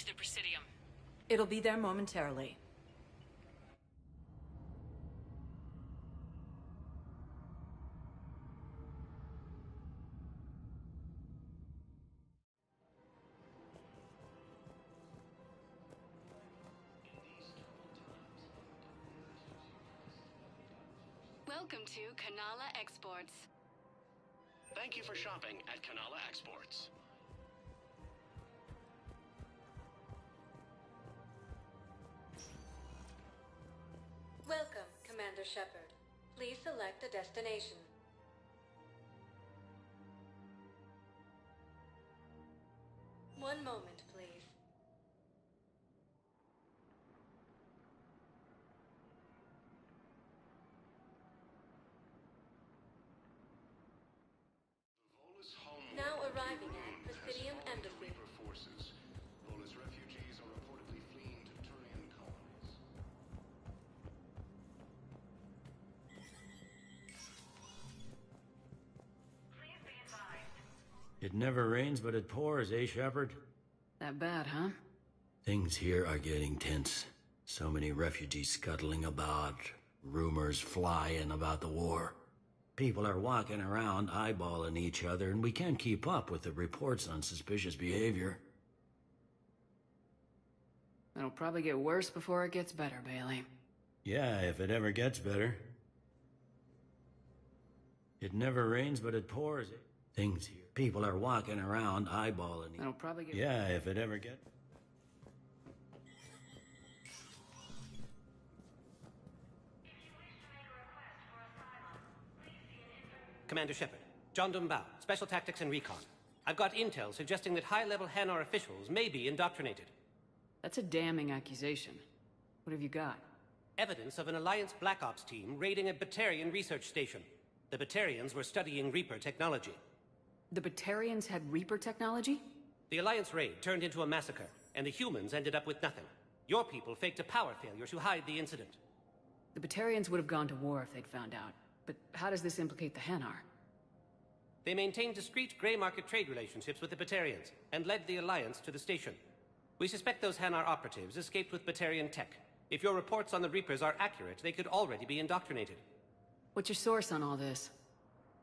the Presidium. It'll be there momentarily. Welcome to Kanala Exports. Thank you for shopping at Kanala Exports. Welcome, Commander Shepard. Please select a destination. One moment, please. Now arriving at Presidium Embassy. Forces. Volus refugees are reportedly fleeing to Turian colonies. Please be advised. It never rains, but it pours, eh, Shepard? That bad, huh? Things here are getting tense. So many refugees scuttling about, rumors flying about the war. People are walking around eyeballing each other, and we can't keep up with the reports on suspicious behavior. It'll probably get worse before it gets better, Bailey. Yeah, if it ever gets better. It never rains, but it pours. Things here. People are walking around eyeballing. It'll probably get... Yeah, if it ever gets... Commander Shepard, John Dumbao, Special Tactics and Recon. I've got intel suggesting that high-level Hanar officials may be indoctrinated. That's a damning accusation. What have you got? Evidence of an Alliance Black Ops team raiding a Batarian research station. The Batarians were studying Reaper technology. The Batarians had Reaper technology? The Alliance raid turned into a massacre, and the humans ended up with nothing. Your people faked a power failure to hide the incident. The Batarians would have gone to war if they'd found out. But how does this implicate the Hanar? They maintained discreet gray market trade relationships with the Batarians, and led the Alliance to the station. We suspect those Hanar operatives escaped with Batarian tech. If your reports on the Reapers are accurate, they could already be indoctrinated. What's your source on all this?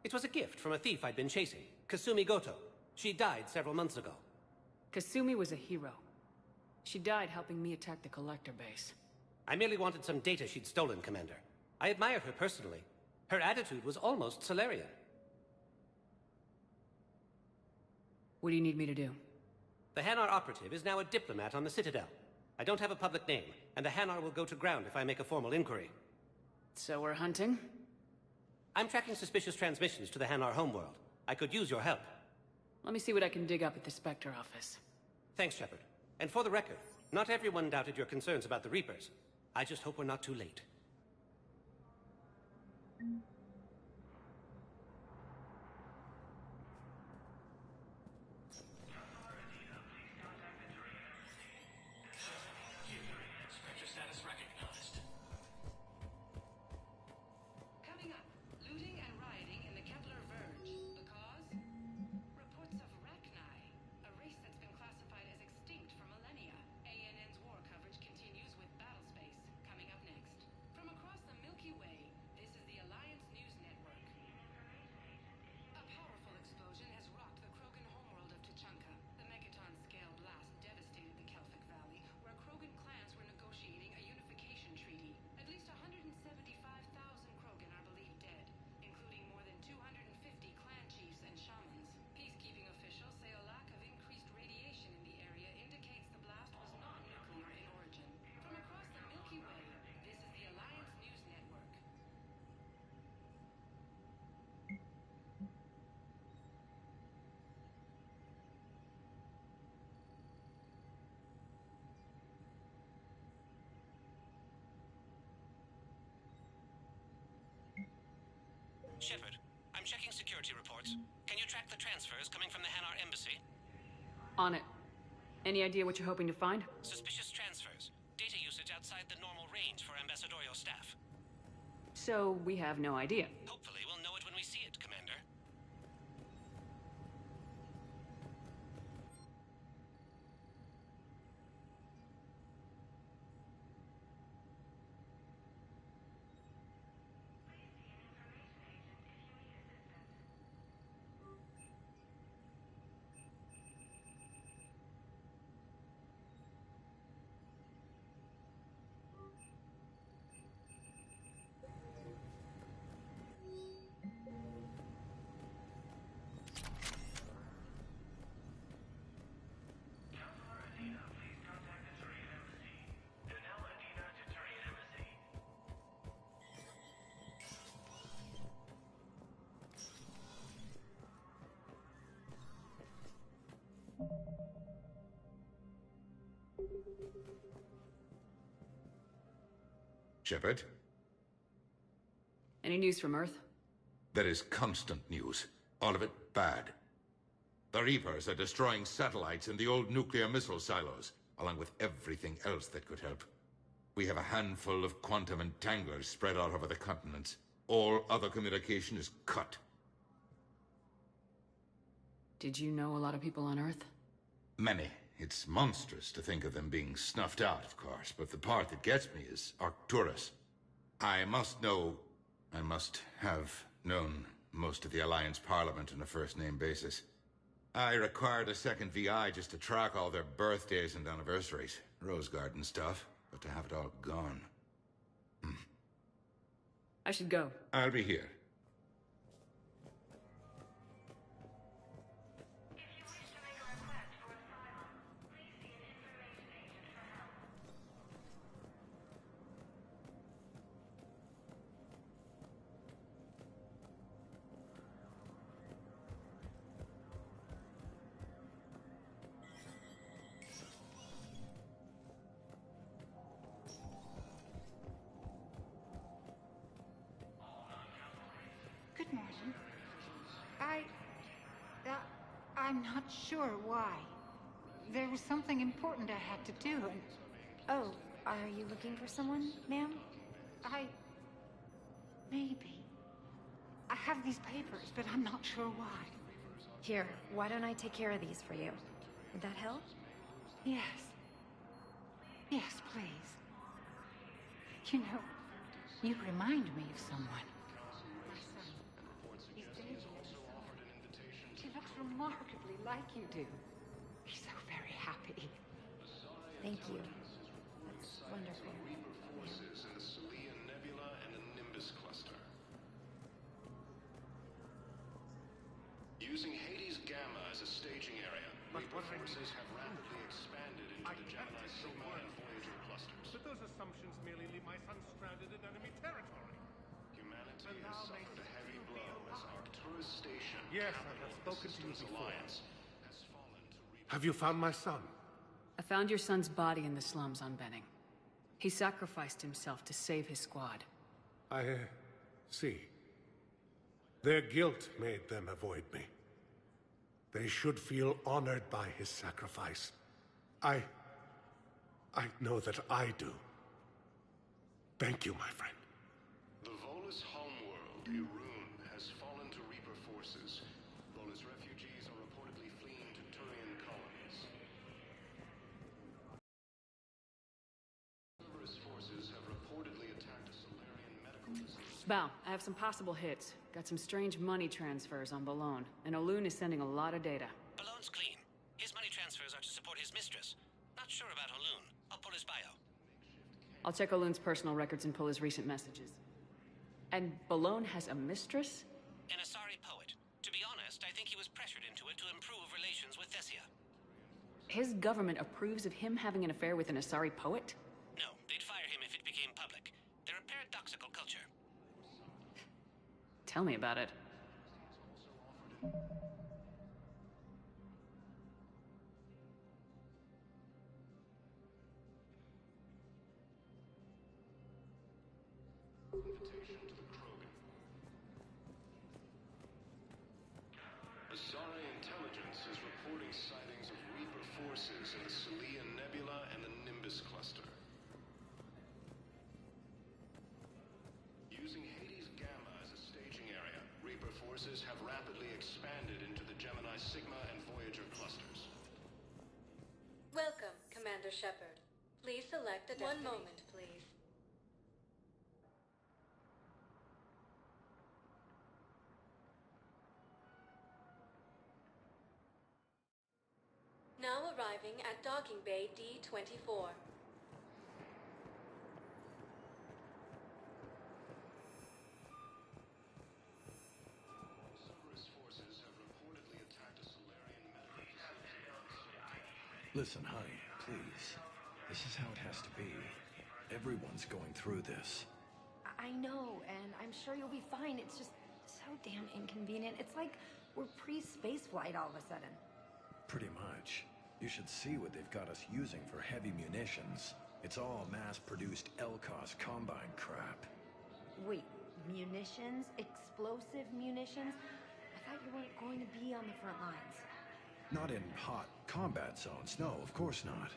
It was a gift from a thief I'd been chasing, Kasumi Goto. She died several months ago. Kasumi was a hero. She died helping me attack the Collector base. I merely wanted some data she'd stolen, Commander. I admired her personally. Her attitude was almost Solarian. What do you need me to do? The Hanar operative is now a diplomat on the Citadel. I don't have a public name, and the Hanar will go to ground if I make a formal inquiry. So we're hunting? I'm tracking suspicious transmissions to the Hanar homeworld. I could use your help. Let me see what I can dig up at the Spectre office. Thanks, Shepard. And for the record, not everyone doubted your concerns about the Reapers. I just hope we're not too late. Shepard, I'm checking security reports. Can you track the transfers coming from the Hanar embassy? On it. Any idea what you're hoping to find? Suspicious transfers. Data usage outside the normal range for ambassadorial staff. So we have no idea. Hopefully we'll know it when we see it, Commander. Shepard? Any news from Earth? There is constant news. All of it bad. The Reapers are destroying satellites in the old nuclear missile silos, along with everything else that could help. We have a handful of quantum entanglers spread all over the continents. All other communication is cut. Did you know a lot of people on Earth? Many. It's monstrous to think of them being snuffed out, of course, but the part that gets me is Arcturus. I must have known most of the Alliance Parliament on a first-name basis. I required a second VI just to track all their birthdays and anniversaries. Rose Garden stuff, but to have it all gone. I should go. I'll be here. If you wish to make a request for asylum, please see an information agent for help. Good morning. I'm not sure why. There was something important I had to do, and Oh, are you looking for someone, ma'am? maybe. I have these papers, but I'm not sure why. Here, why don't I take care of these for you? Would that help? Yes. Yes, please. You know, you remind me of someone. My son. He's David. He looks remarkably like you do. He's so very happy. Thank you. That's wonderful. Forces in the Salian Nebula and the Nimbus cluster. Using Hades Gamma as a staging area, Reaper forces have rapidly expanded into the Gemini Sigma and Voyager clusters. But those assumptions merely leave my son stranded in enemy territory. Humanity has suffered a heavy blow as Arcturus Station, Yes, I capital have of spoken the to you Systems before. Alliance, has fallen to Reaper. Have you found my son? I found your son's body in the slums on Benning. He sacrificed himself to save his squad. I see. Their guilt made them avoid me. They should feel honored by his sacrifice. I know that I do. Thank you, my friend. The Volus homeworld, Irun, has fallen to Reaper forces. Volus refugees are reportedly fleeing to Turian colonies. Cerberus forces have reportedly attacked a Solarian medical facility. Bow, I have some possible hits. Got some strange money transfers on Balone, and Olun is sending a lot of data. Balone's clean. His money transfers are to support his mistress. Not sure about Olun. I'll pull his bio. I'll check Olun's personal records and pull his recent messages. And Balone has a mistress? An Asari poet. To be honest, I think he was pressured into it to improve relations with Thessia. His government approves of him having an affair with an Asari poet? No, they'd fire him if it became public. They're a paradoxical culture. Tell me about it. Invitation to the Krogan. Asari intelligence is reporting sightings of Reaper forces in the Salian Nebula and the Nimbus cluster. Using Hades Gamma as a staging area, Reaper forces have rapidly expanded into the Gemini Sigma and Voyager clusters. Welcome, Commander Shepard. Please select a destination. 1 moment, please. Now arriving at Docking Bay D-24. Cerberus forces have reportedly attacked a Solarian medical facility. Listen, honey, please. This is how it has to be. Everyone's going through this. I know, and I'm sure you'll be fine. It's just so damn inconvenient. It's like we're pre-space flight all of a sudden. Pretty much. You should see what they've got us using for heavy munitions. It's all mass-produced LCOS Combine crap. Wait, munitions? Explosive munitions? I thought you weren't going to be on the front lines. Not in hot combat zones, no, of course not.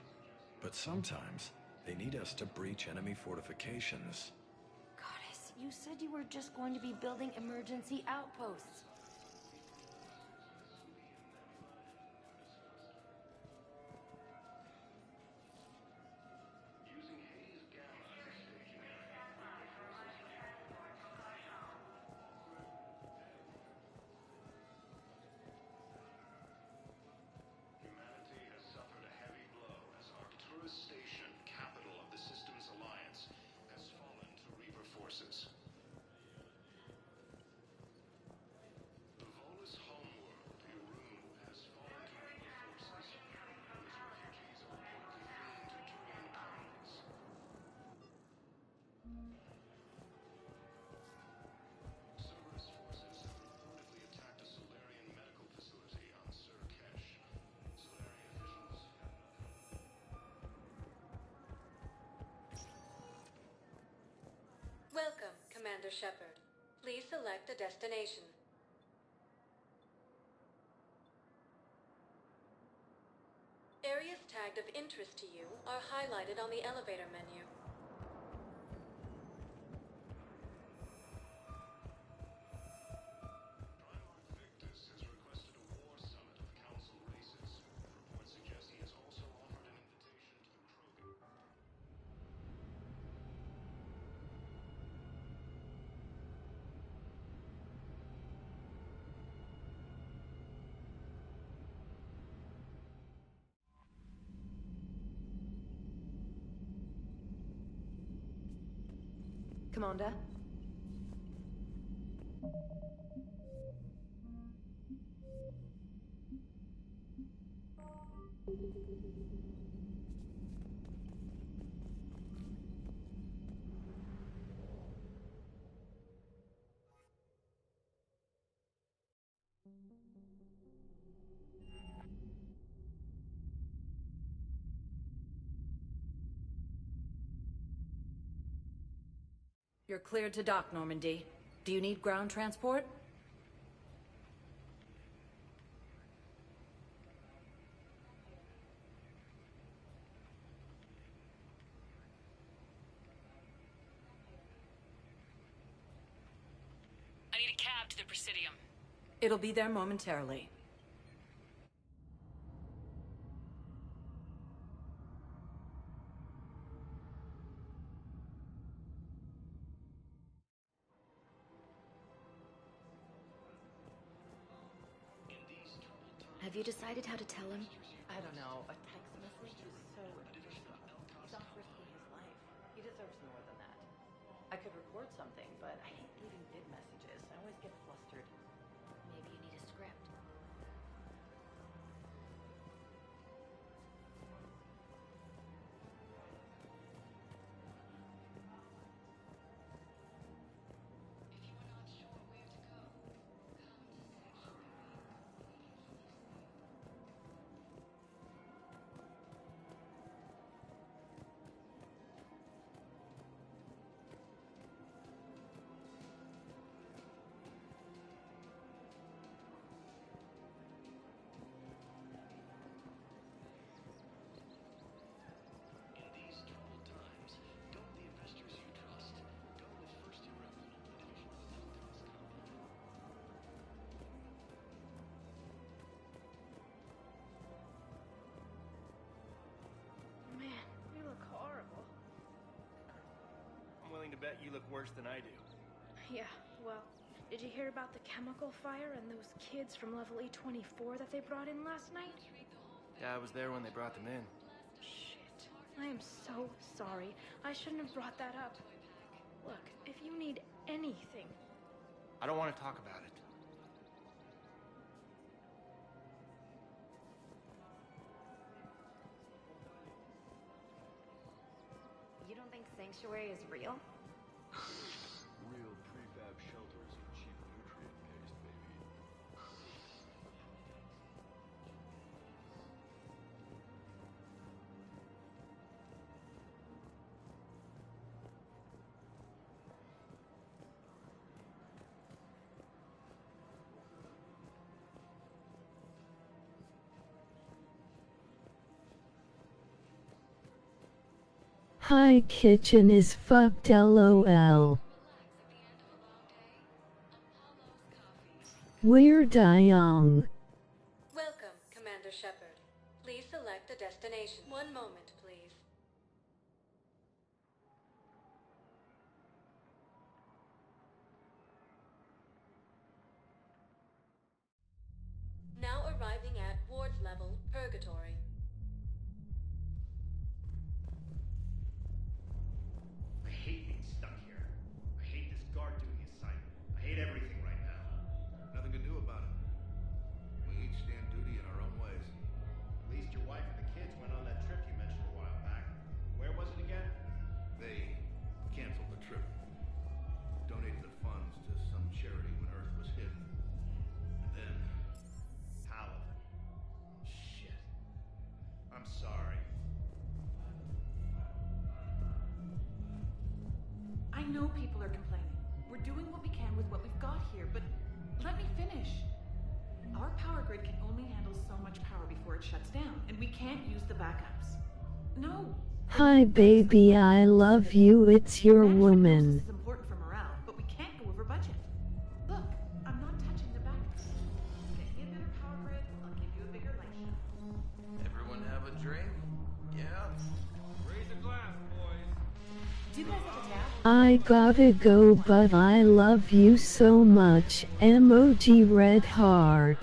But sometimes, they need us to breach enemy fortifications. Goddess, you said you were just going to be building emergency outposts. Humanity has suffered a heavy blow as Arcturus Station, capital of the Systems Alliance, has fallen to Reaper forces. The Volus homeworld, Irun, has fallen to Reaper forces. Volus refugees are reportedly fleeing to Turian tunnels. Cerberus forces have reportedly attacked a Solarian medical facility on Surkesh. Solarian officials have Welcome, Commander Shepard. Please select a destination. Areas tagged of interest to you are highlighted on the elevator menu. Primarch Victus has requested a war summit of council races. Reports suggest he has also offered an invitation to the crave. Commander? You're cleared to dock, Normandy. Do you need ground transport? I need a cab to the Presidium. It'll be there momentarily. Have you decided how to tell him? I don't know. A text message is so impersonal. He's not risking his life. He deserves more than that. I could record something, but I hate leaving bid messages. I always get flustered. Maybe you need a script. In these troubled times, go with the investors you trust. Go with First Irrevocable, a division of the Victories company. Man, you look horrible. I'm willing to bet you look worse than I do. Yeah, well, did you hear about the chemical fire and those kids from level E24 that they brought in last night? Yeah, I was there when they brought them in. Shit. I am so sorry. I shouldn't have brought that up. Look, if you need anything... I don't want to talk about it. You don't think Sanctuary is real? Real prefab shelters and cheap nutrient paste, baby. Hi, kitchen is fucked LOL. We're dying. Welcome, Commander Shepard. Please select a destination. One moment, please. Now arriving at ward level, Purgatory. I hate being stuck here. I hate this guard doing his assignment. I hate everything right now. Nothing to do about it. We each stand duty in our own ways. At least your wife and the kids went on that trip you mentioned a while back. Where was it again? They canceled the trip. Donated the funds to some charity when Earth was hit. And then... Paladin. Shit. I'm sorry. I know people are complaining. We're doing what we can with what we've got here, but let me finish. Our power grid can only handle so much power before it shuts down, and we can't use the backups. No. Hi baby, I love you, it's your woman. This is important for morale, but we can't go over budget. Look, I'm not touching the backups. Get me a better power grid, I'll give you a bigger light show. Everyone have a drink? Yeah? Raise a glass, boys. Do you guys have a tap? I gotta go, but I love you so much. Emoji red heart.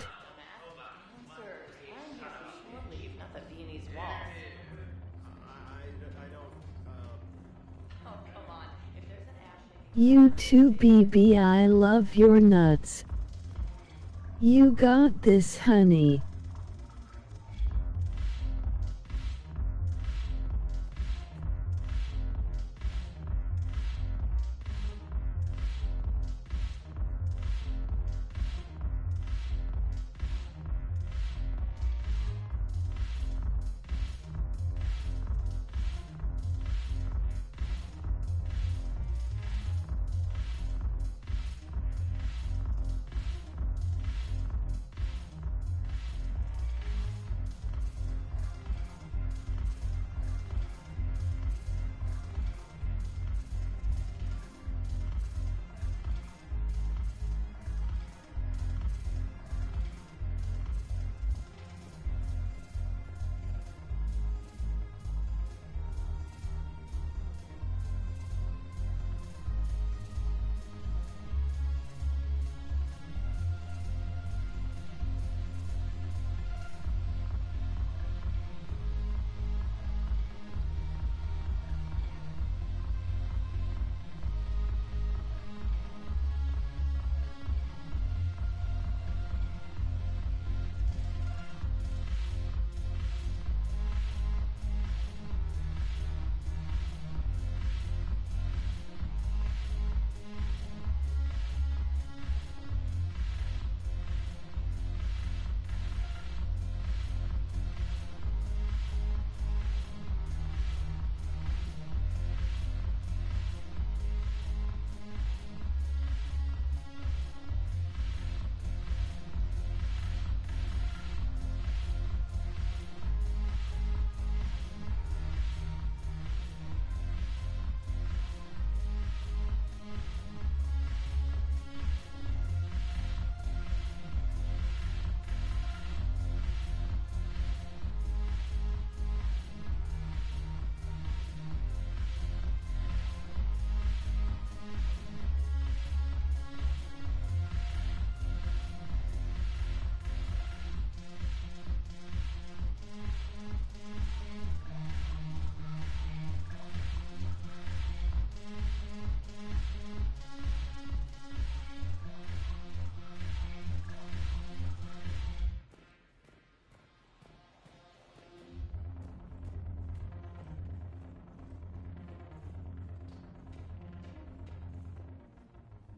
Not that Viennese walls. I don't, Oh, come on. If there's an ash... You too, BB, I love your nuts. You got this, honey.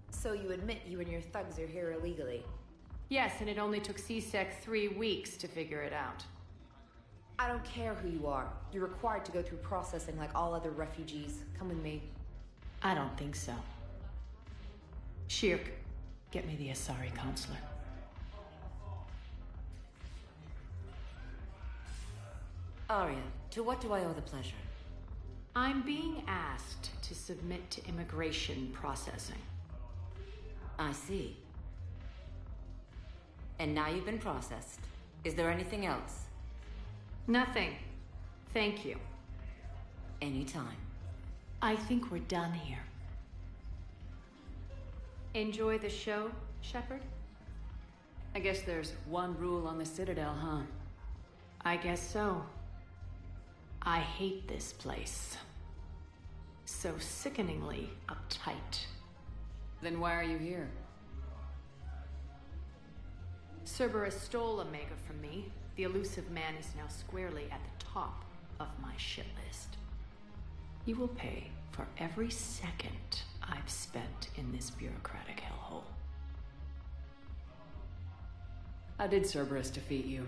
So you admit you and your thugs are here illegally? Yes, and it only took CSEC 3 weeks to figure it out. I don't care who you are. You're required to go through processing like all other refugees. Come with me. I don't think so. Shirk, get me the Asari counselor. Arya, to what do I owe the pleasure? I'm being asked to submit to immigration processing. I see. And now you've been processed. Is there anything else? Nothing. Thank you. Anytime. I think we're done here. Enjoy the show, Shepard? I guess there's one rule on the Citadel, huh? I guess so. I hate this place. So sickeningly uptight. Then why are you here? Cerberus stole Omega from me. The elusive man is now squarely at the top of my shit list. You will pay for every second I've spent in this bureaucratic hellhole. How did Cerberus defeat you?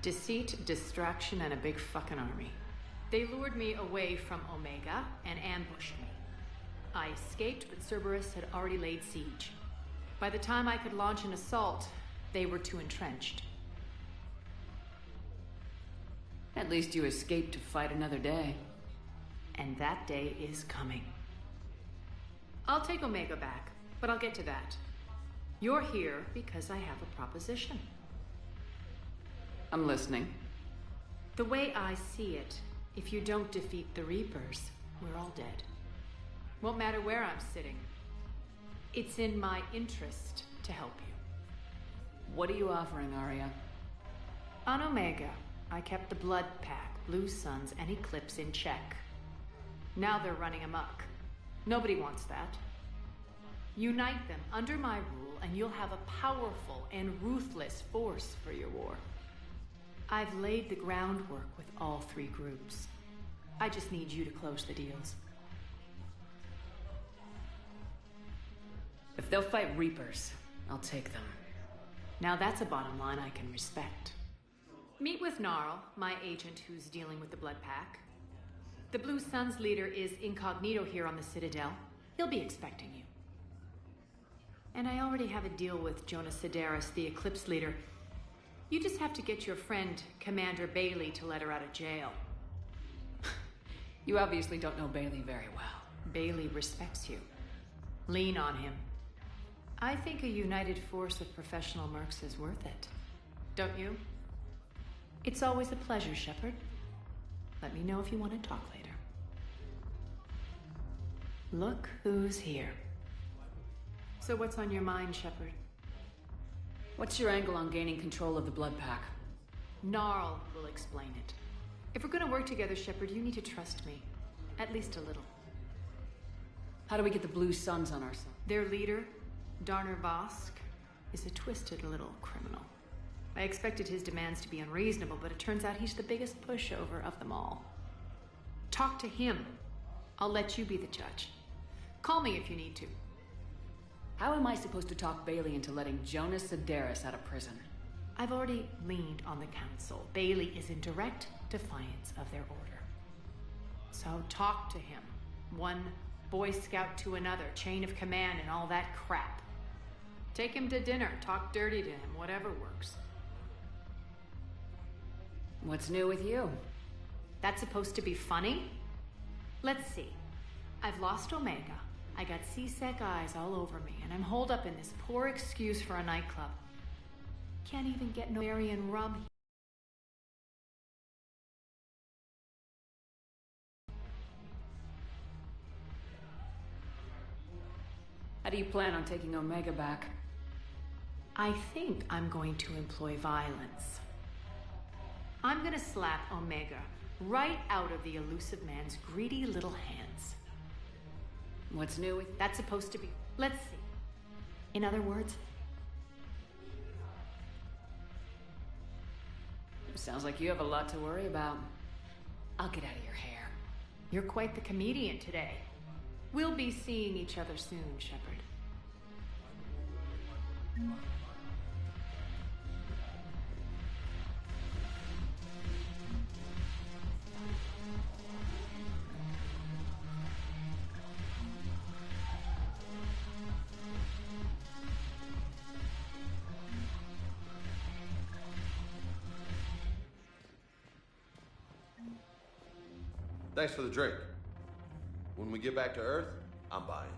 Deceit, distraction, and a big fucking army. They lured me away from Omega and ambushed me. I escaped, but Cerberus had already laid siege. By the time I could launch an assault, they were too entrenched. At least you escaped to fight another day. And that day is coming. I'll take Omega back, but I'll get to that. You're here because I have a proposition. I'm listening. The way I see it, if you don't defeat the Reapers, we're all dead. Won't matter where I'm sitting. It's in my interest to help you. What are you offering, Arya? On Omega, I kept the Blood Pack, Blue Suns, and Eclipse in check. Now they're running amok. Nobody wants that. Unite them under my rule, and you'll have a powerful and ruthless force for your war. I've laid the groundwork with all three groups. I just need you to close the deals. If they'll fight Reapers, I'll take them. Now that's a bottom line I can respect. Meet with Gnarl, my agent who's dealing with the Blood Pack. The Blue Suns leader is incognito here on the Citadel. He'll be expecting you. And I already have a deal with Jonas Sedaris, the Eclipse leader. You just have to get your friend, Commander Bailey, to let her out of jail. You obviously don't know Bailey very well. Bailey respects you. Lean on him. I think a united force of professional mercs is worth it. Don't you? It's always a pleasure, Shepard. Let me know if you want to talk later. Look who's here. So what's on your mind, Shepard? What's your angle on gaining control of the Blood Pack? Gnarl will explain it. If we're gonna work together, Shepard, you need to trust me. At least a little. How do we get the Blue Suns on our side? Their leader, Darner Vosk, is a twisted little criminal. I expected his demands to be unreasonable, but it turns out he's the biggest pushover of them all. Talk to him. I'll let you be the judge. Call me if you need to. How am I supposed to talk Bailey into letting Jonas Sedaris out of prison? I've already leaned on the council. Bailey is in direct defiance of their order. So talk to him. One Boy Scout to another, chain of command and all that crap. Take him to dinner, talk dirty to him, whatever works. What's new with you? That's supposed to be funny? Let's see. I've lost Omega. I got C-Sec eyes all over me, and I'm holed up in this poor excuse for a nightclub. Can't even get no Marion rum. How do you plan on taking Omega back? I think I'm going to employ violence. I'm gonna slap Omega right out of the elusive man's greedy little hands. What's new with... That's supposed to be... Let's see. In other words... Sounds like you have a lot to worry about. I'll get out of your hair. You're quite the comedian today. We'll be seeing each other soon, Shepard. Thanks for the drink. When we get back to Earth, I'm buying.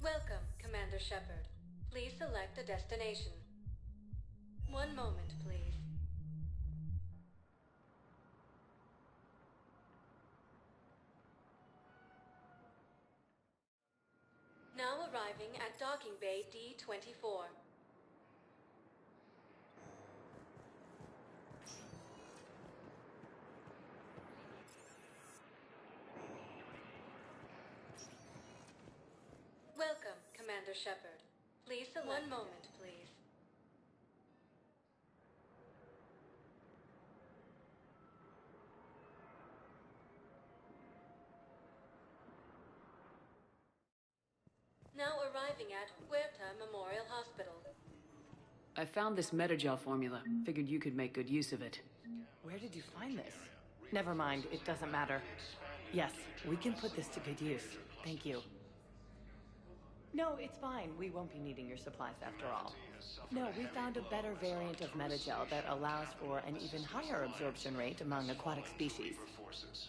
Welcome, Commander Shepard. Please select a destination. One moment, please. Now arriving at Docking Bay D-24. Welcome, Commander Shepard. Please select... One moment, please. Now arriving at Huerta Memorial Hospital. I found this metagel formula. Figured you could make good use of it. Where did you find this? Never mind, it doesn't matter. Yes, we can put this to good use. Thank you. No, it's fine. We won't be needing your supplies after all. No, we found a better variant of metagel that allows for an even higher absorption rate among aquatic species.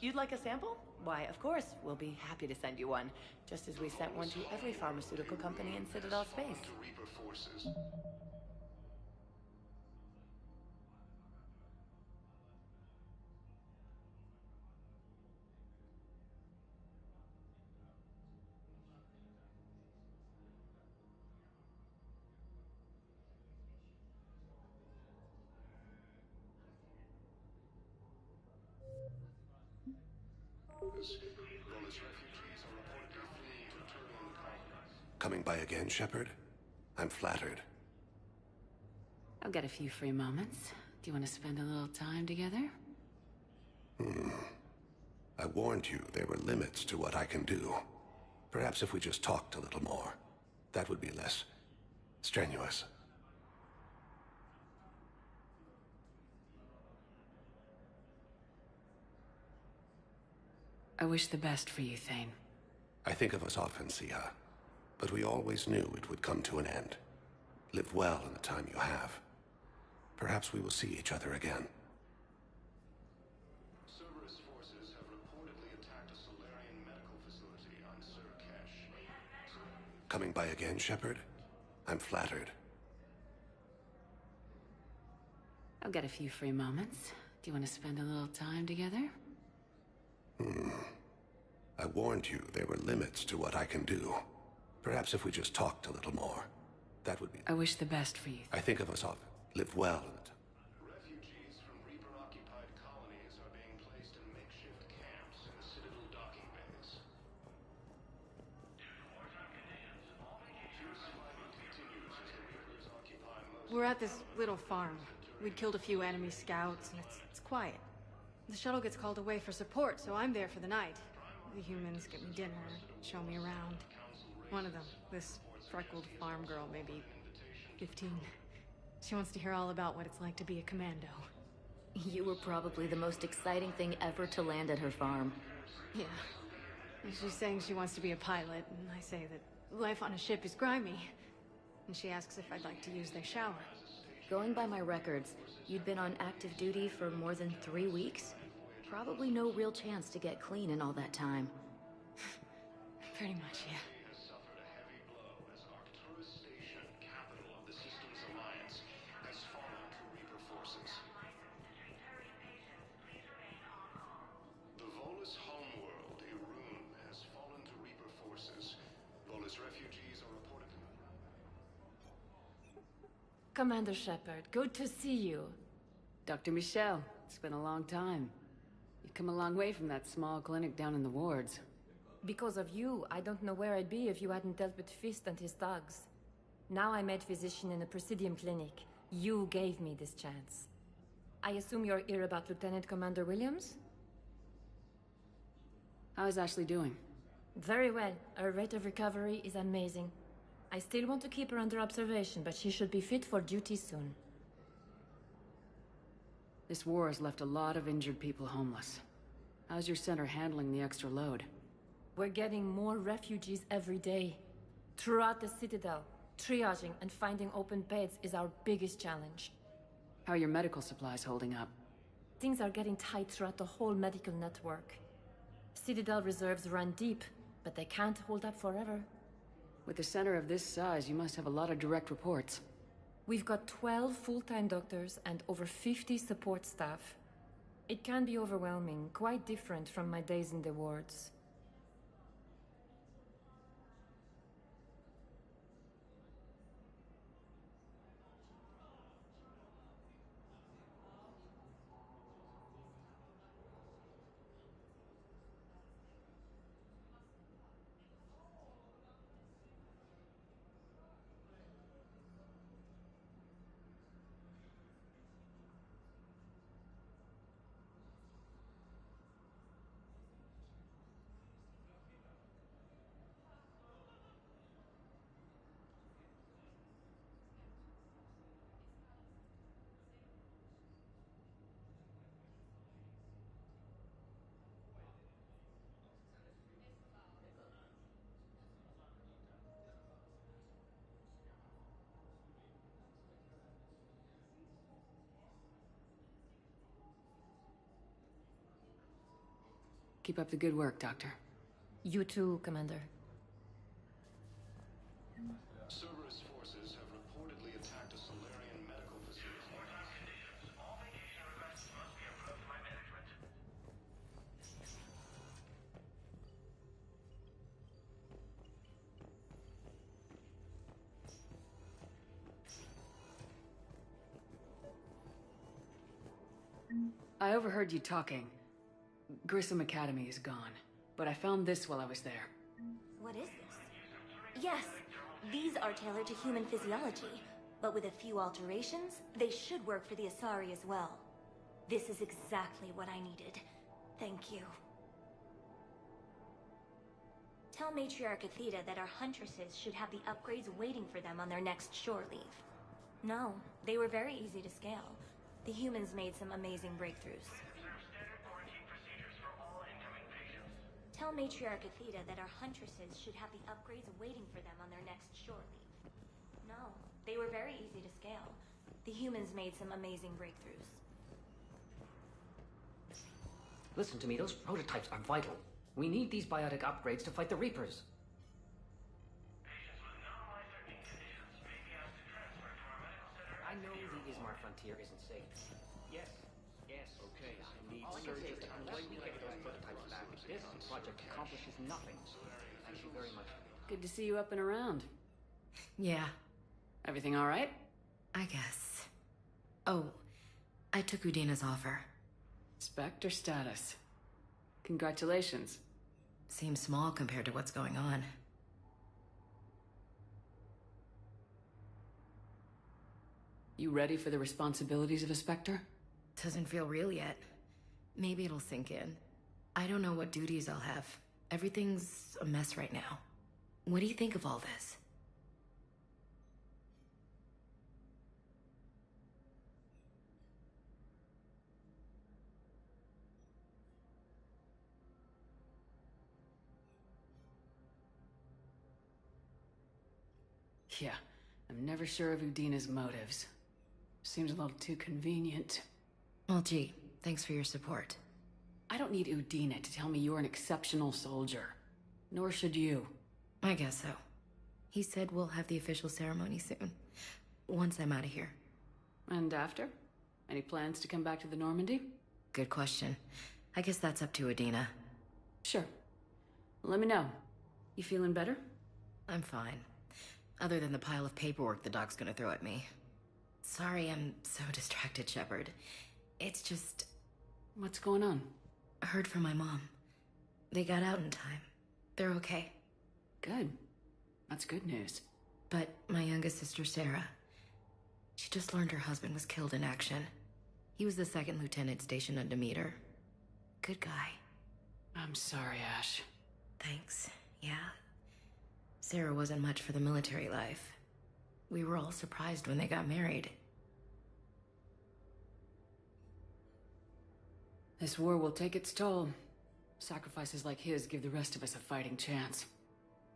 You'd like a sample? Why, of course, we'll be happy to send you one, just as we sent one to every pharmaceutical company in Citadel space. Coming by again, Shepard? I'm flattered. I've got a few free moments. Do you want to spend a little time together? I warned you there were limits to what I can do. Perhaps if we just talked a little more, that would be less strenuous. I wish the best for you, Thane. I think of us often, Sia, but we always knew it would come to an end. Live well in the time you have. Perhaps we will see each other again. Cerberus forces have reportedly attacked a Solarian medical facility on Surcash. Coming by again, Shepard? I'm flattered. I'll get a few free moments. Do you want to spend a little time together? I warned you there were limits to what I can do. Perhaps if we just talked a little more, that would be... I wish the best for you. I think of us all. Live well in it. Refugees from Reaper-occupied colonies are being placed in makeshift camps in the Citadel docking bays. Fierce fighting continues as the Reapers occupy most... We're at this little farm. We'd killed a few enemy scouts, and it's quiet. The shuttle gets called away for support, so I'm there for the night. The humans get me dinner, show me around. One of them, this freckled farm girl, maybe 15. She wants to hear all about what it's like to be a commando. You were probably the most exciting thing ever to land at her farm. Yeah. And she's saying she wants to be a pilot, and I say that life on a ship is grimy. And she asks if I'd like to use their shower. Going by my records, you'd been on active duty for more than 3 weeks. Probably no real chance to get clean in all that time. Pretty much, yeah. Commander Shepard, good to see you. Dr. Michelle, it's been a long time. You've come a long way from that small clinic down in the wards. Because of you, I don't know where I'd be if you hadn't dealt with Fist and his thugs. Now I'm head physician in a Presidium clinic. You gave me this chance. I assume you're here about Lieutenant Commander Williams? How is Ashley doing? Very well. Her rate of recovery is amazing. I still want to keep her under observation, but she should be fit for duty soon. This war has left a lot of injured people homeless. How's your center handling the extra load? We're getting more refugees every day. Throughout the Citadel, triaging and finding open beds is our biggest challenge. How are your medical supplies holding up? Things are getting tight throughout the whole medical network. Citadel reserves run deep, but they can't hold up forever. With a center of this size, you must have a lot of direct reports. We've got 12 full-time doctors and over 50 support staff. It can be overwhelming, quite different from my days in the wards. Keep up the good work, Doctor. You too, Commander. Cerberus forces have reportedly attacked a Solarian medical facility. All vacation requests must be approved by management. I overheard you talking. Grissom Academy is gone, but I found this while I was there. What is this? Yes, these are tailored to human physiology, but with a few alterations, they should work for the Asari as well. This is exactly what I needed. Thank you. Tell Matriarch Athena that our huntresses should have the upgrades waiting for them on their next shore leave. No, they were very easy to scale. The humans made some amazing breakthroughs. Tell Matriarch Athena that our huntresses should have the upgrades waiting for them on their next shore leave. No, they were very easy to scale. The humans made some amazing breakthroughs. Listen to me, those prototypes are vital. We need these biotic upgrades to fight the Reapers. I I know the Ismar frontier isn't safe. Yes. Okay, I need all I can say is that unless we get those prototypes back, this project accomplishes nothing. Thank you very much. Good to see you up and around. Yeah. Everything all right? I guess. Oh, I took Udina's offer. Spectre status. Congratulations. Seems small compared to what's going on. You ready for the responsibilities of a Spectre? Doesn't feel real yet. Maybe it'll sink in. I don't know what duties I'll have. Everything's a mess right now. What do you think of all this? Yeah, I'm never sure of Udina's motives. Seems a little too convenient. Well, gee, thanks for your support. I don't need Udina to tell me you're an exceptional soldier. Nor should you. I guess so. He said we'll have the official ceremony soon. Once I'm out of here. And after? Any plans to come back to the Normandy? Good question. I guess that's up to Udina. Sure. Let me know. You feeling better? I'm fine. Other than the pile of paperwork the doc's gonna throw at me. Sorry I'm so distracted, Shepard. It's just... What's going on? I heard from my mom. They got out in time. They're okay. Good. That's good news. But my youngest sister, Sarah, she just learned her husband was killed in action. He was the second lieutenant stationed under Meter. Good guy. I'm sorry, Ash. Thanks. Yeah. Sarah wasn't much for the military life. We were all surprised when they got married. This war will take its toll. Sacrifices like his give the rest of us a fighting chance.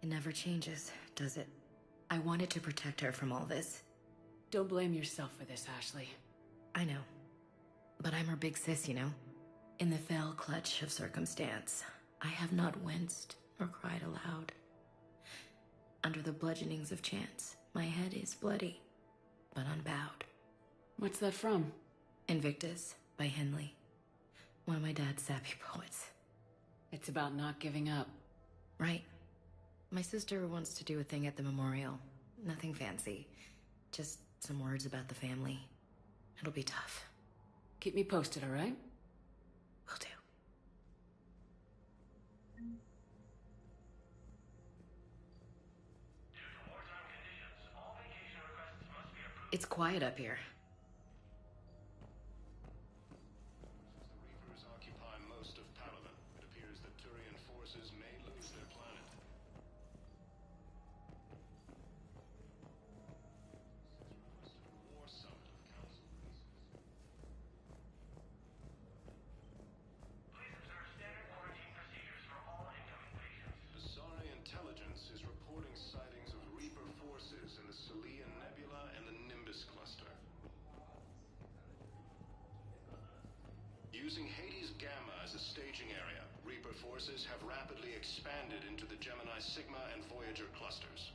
It never changes, does it? I wanted to protect her from all this. Don't blame yourself for this, Ashley. I know. But I'm her big sis, you know? In the fell clutch of circumstance, I have not winced or cried aloud. Under the bludgeonings of chance, my head is bloody, but unbowed. What's that from? Invictus by Henley. One of my dad's sappy poets. It's about not giving up. Right. My sister wants to do a thing at the memorial. Nothing fancy. Just some words about the family. It'll be tough. Keep me posted, all right? Will do. It's quiet up here. The Reapers occupy most of Palaven. It appears that Turian forces may lose their planet. War summit of Council Please observe standard quarantine procedures for all incoming patients. Asari intelligence is reporting sightings of Reaper forces in the Celian Nebula and the Nimbus cluster. Using Hades Gamma as a staging area, Reaper forces have rapidly expanded into the Gemini Sigma and Voyager clusters.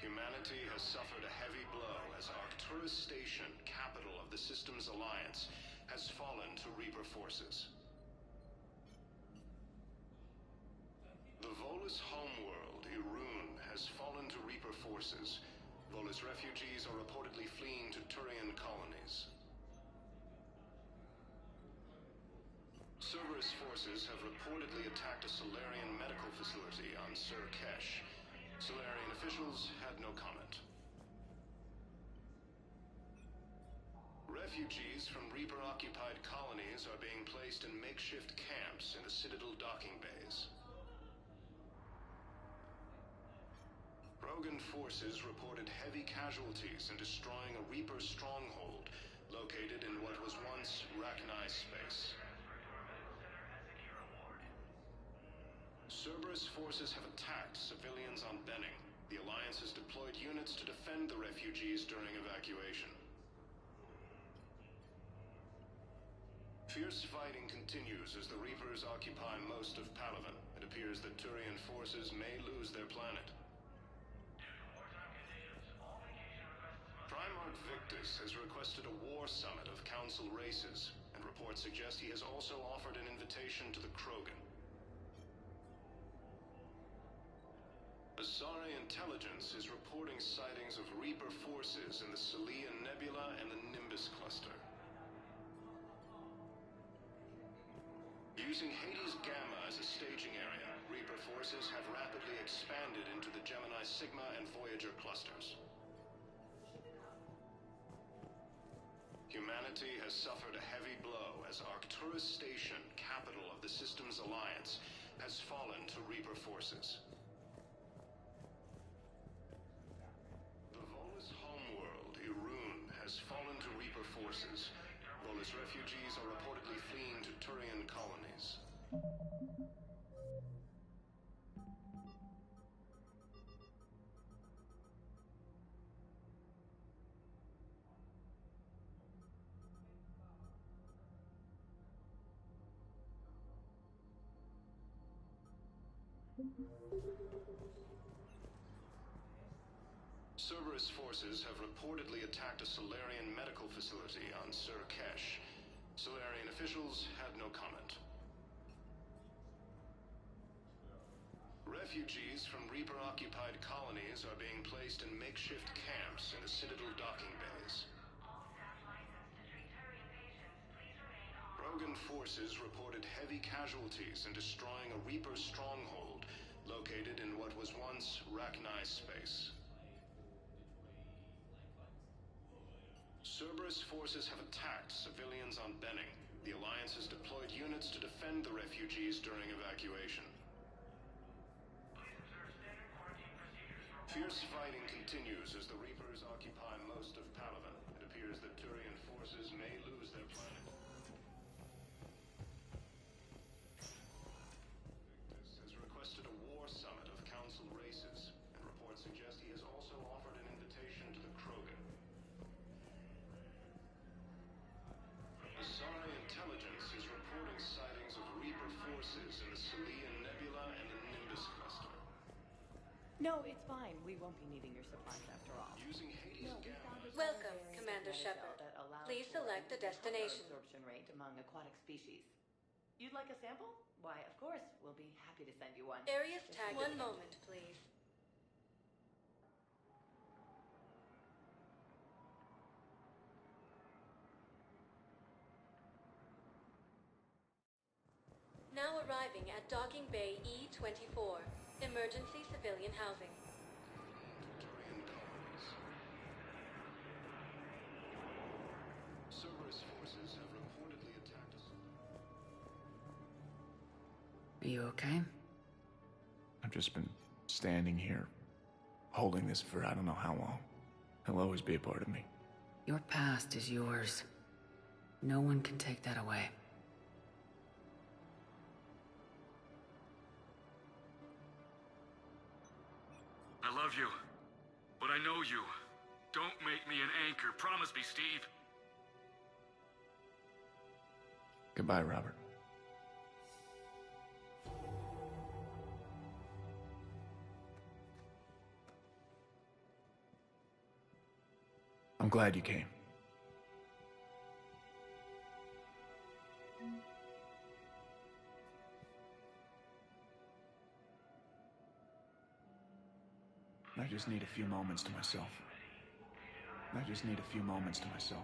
Humanity has suffered a heavy blow as Arcturus Station, capital of the Systems Alliance, has fallen to Reaper forces. The Volus homeworld, Irun, has fallen to Reaper forces. Volus refugees are reportedly fleeing to Turian colonies. Cerberus forces have reportedly attacked a Solarian medical facility on Sur Kesh. Solarian officials had no comment. Refugees from Reaper-occupied colonies are being placed in makeshift camps in the Citadel docking bays. Rogan forces reported heavy casualties in destroying a Reaper stronghold located in what was once Rachni space. Cerberus forces have attacked civilians on Benning. The Alliance has deployed units to defend the refugees during evacuation. Fierce fighting continues as the Reapers occupy most of Palaven. It appears that Turian forces may lose their planet. Slickest has requested a war summit of Council races, and reports suggest he has also offered an invitation to the Krogan. Asari intelligence is reporting sightings of Reaper forces in the Salian Nebula and the Nimbus cluster. Using Hades Gamma as a staging area, Reaper forces have rapidly expanded into the Gemini Sigma and Voyager clusters. Humanity has suffered a heavy blow as Arcturus Station, capital of the Systems Alliance, has fallen to Reaper forces. The Volus homeworld, Irun, has fallen to Reaper forces. Volus refugees are reportedly fleeing to Turian colonies. Cerberus forces have reportedly attacked a Solarian medical facility on Surkesh. Solarian officials had no comment. Refugees from Reaper-occupied colonies are being placed in makeshift camps in the Citadel docking bays. Rogan forces reported heavy casualties in destroying a Reaper stronghold located in what was once Rachni space. Cerberus forces have attacked civilians on Benning. The Alliance has deployed units to defend the refugees during evacuation. Fierce fighting continues as the Reapers occupy most of Palaven. It appears that Turian forces may lose their planet. Victus has requested a war summit of Council races, and reports suggest he has also offered an invitation to the Krogan. Asari intelligence is reporting sightings of Reaper forces in the Salian Nebula and the Nimbus cluster. No, it's fine. We won't be needing your supplies after all. Using Hades Gamma. Welcome, Commander Shepard. Please select a destination. Absorption rate among aquatic species. You'd like a sample? Why, of course. We'll be happy to send you one. Area's tag. One moment, please. Now arriving at Docking Bay E-24. Emergency civilian housing. Turian colonies. Cerberus forces have reportedly attacked us. Are you okay? I've just been standing here, holding this for I don't know how long. He'll always be a part of me. Your past is yours. No one can take that away. I love you, but I know you. Don't make me an anchor. Promise me, Steve. Goodbye, Robert. I'm glad you came. I just need a few moments to myself. I just need a few moments to myself.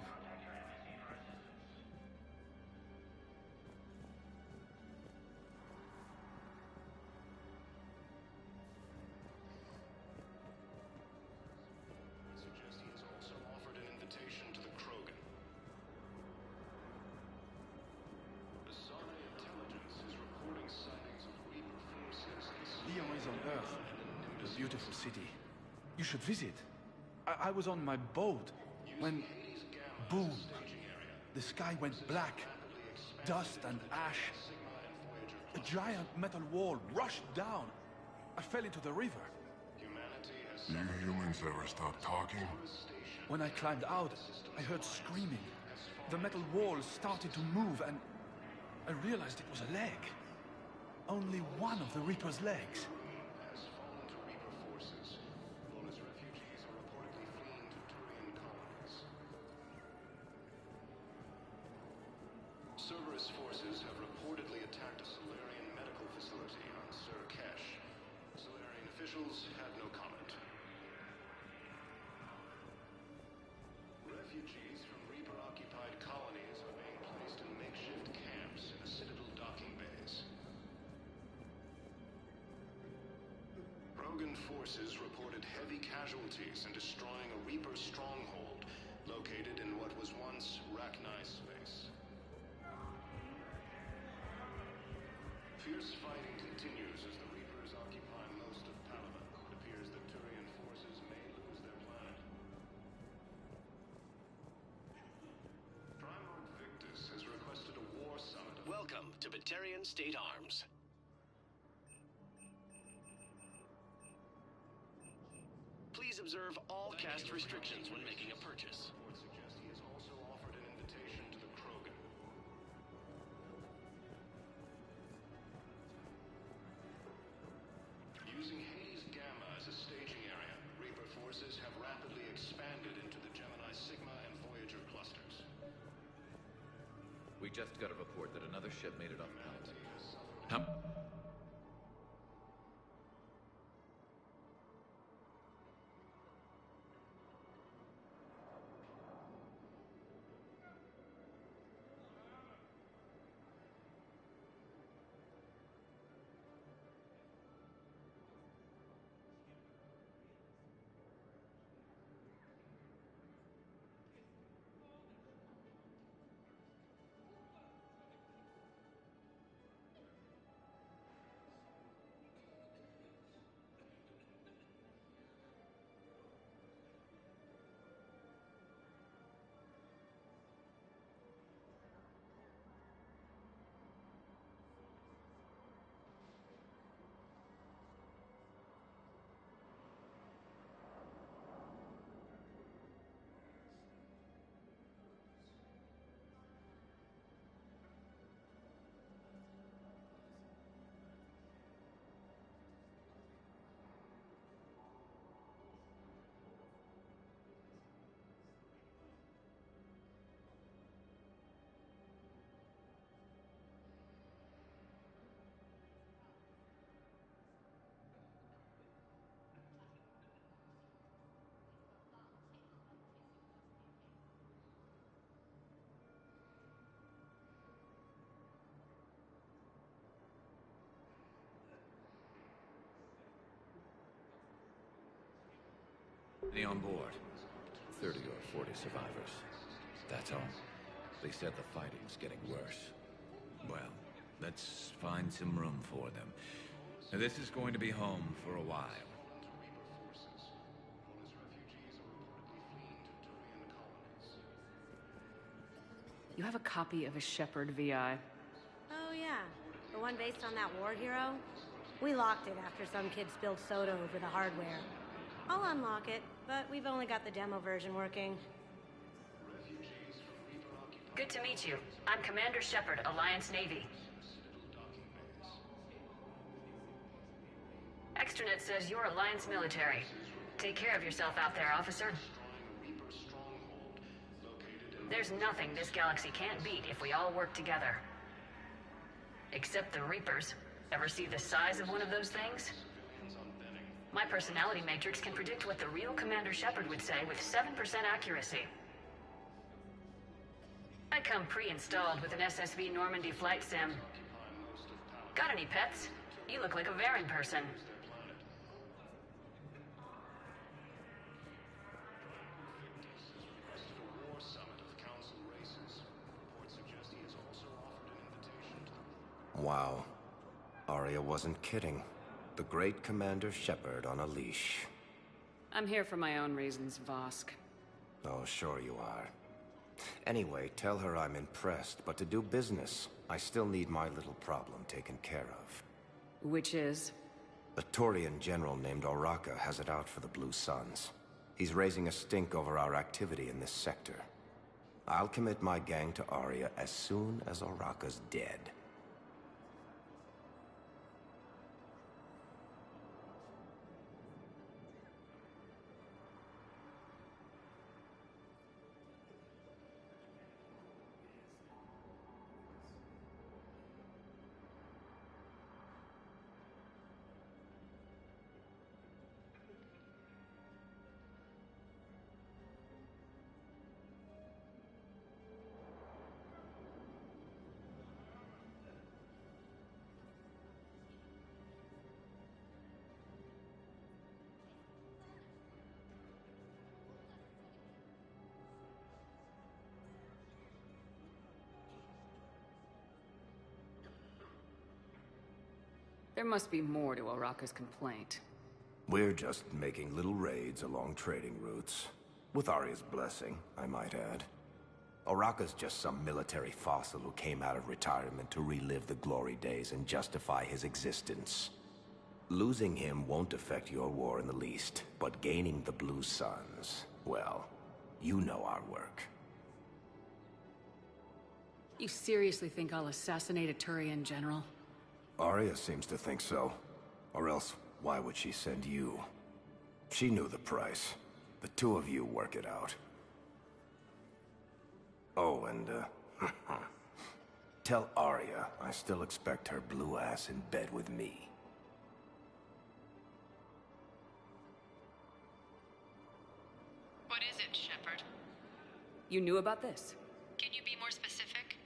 Suggest he has also offered an invitation to the Krogan. Asari intelligence is reporting sightings of Reaper forces. Lyon is on Earth. A beautiful city. You should visit. I was on my boat when... boom! The sky went black. Dust and ash. A giant metal wall rushed down. I fell into the river. You humans ever stop talking? When I climbed out, I heard screaming. The metal wall started to move and I realized it was a leg. Only one of the Reaper's legs. has fallen to Reaper forces. Volus refugees are reportedly fleeing to Turian colonies. Cerberus forces have reportedly attacked a Solarian medical facility on Slickest. Solarian officials had no comment. Refugees from Reaper-occupied colonies are being placed in makeshift camps in the Citadel docking bays. Rogan forces reported heavy casualties in destroying a Reaper stronghold located in what was once Rachni space. Fierce fighting continues as the Reapers occupy most of Palaven. It appears that Turian forces may lose their planet. Primarch Victus has requested a war summit. Welcome to Batarian State Arms. Please observe all caste restrictions when making a purchase. Reports suggest he has also offered an invitation to the Krogan. Using Hades Gamma as a staging area, Reaper forces have rapidly expanded into the Gemini Sigma and Voyager clusters. We just got a report that another ship made it off planet. Many on board. 30 or 40 survivors. That's all. They said the fighting's getting worse. Well, let's find some room for them. Now, this is going to be home for a while. You have a copy of a Shepard VI. Oh yeah, the one based on that war hero? We locked it after some kid spilled soda over the hardware. I'll unlock it, but we've only got the demo version working. Good to meet you. I'm Commander Shepard, Alliance Navy. Extranet says you're Alliance military. Take care of yourself out there, officer. There's nothing this galaxy can't beat if we all work together. Except the Reapers. Ever see the size of one of those things? My personality matrix can predict what the real Commander Shepard would say with 7% accuracy. I come pre-installed with an SSV Normandy flight sim. Got any pets? You look like a Varan person. Wow. Arya wasn't kidding. The great Commander Shepard on a leash. I'm here for my own reasons, Vosk. Oh, sure you are. Anyway, tell her I'm impressed, but to do business, I still need my little problem taken care of. Which is? A Turian general named Oraka has it out for the Blue Suns. He's raising a stink over our activity in this sector. I'll commit my gang to Arya as soon as Oraka's dead. There must be more to Oraka's complaint. We're just making little raids along trading routes. With Arya's blessing, I might add. Oraka's just some military fossil who came out of retirement to relive the glory days and justify his existence. Losing him won't affect your war in the least, but gaining the Blue Suns, well, you know our work. You seriously think I'll assassinate a Turian general? Arya seems to think so. Or else, why would she send you? She knew the price. The two of you work it out. Oh, and, tell Arya I still expect her blue ass in bed with me. What is it, Shepard? You knew about this? Can you be more specific?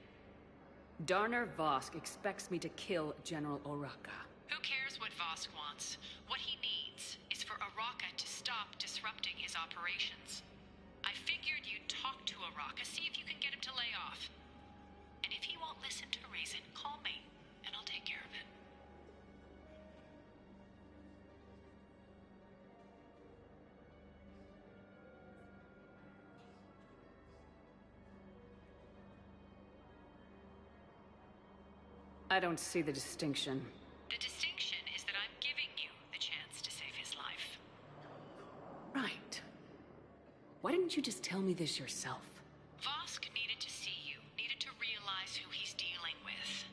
Darner Vosk expects me to kill General Oraka. Who cares what Vosk wants? What he needs is for Oraka to stop disrupting his operations. I figured you'd talk to Oraka, see if you can get him to lay off. And if he won't listen to reason, call me, and I'll take care of it. I don't see the distinction. The distinction is that I'm giving you the chance to save his life. Right. Why didn't you just tell me this yourself? Vosk needed to see you, needed to realize who he's dealing with.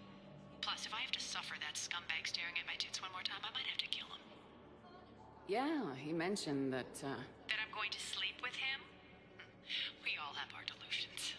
Plus, if I have to suffer that scumbag staring at my tits one more time, I might have to kill him. Yeah, he mentioned that, That I'm going to sleep with him? We all have our delusions.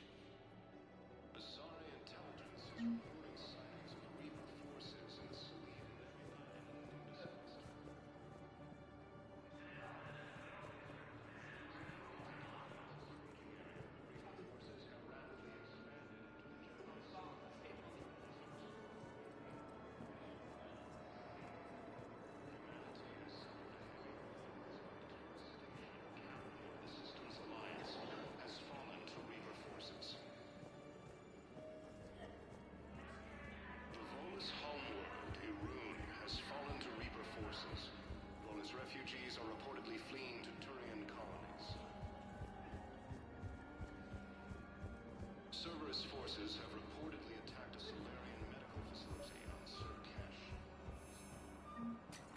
Cerberus forces have reportedly attacked a Solarian medical facility on Surcash.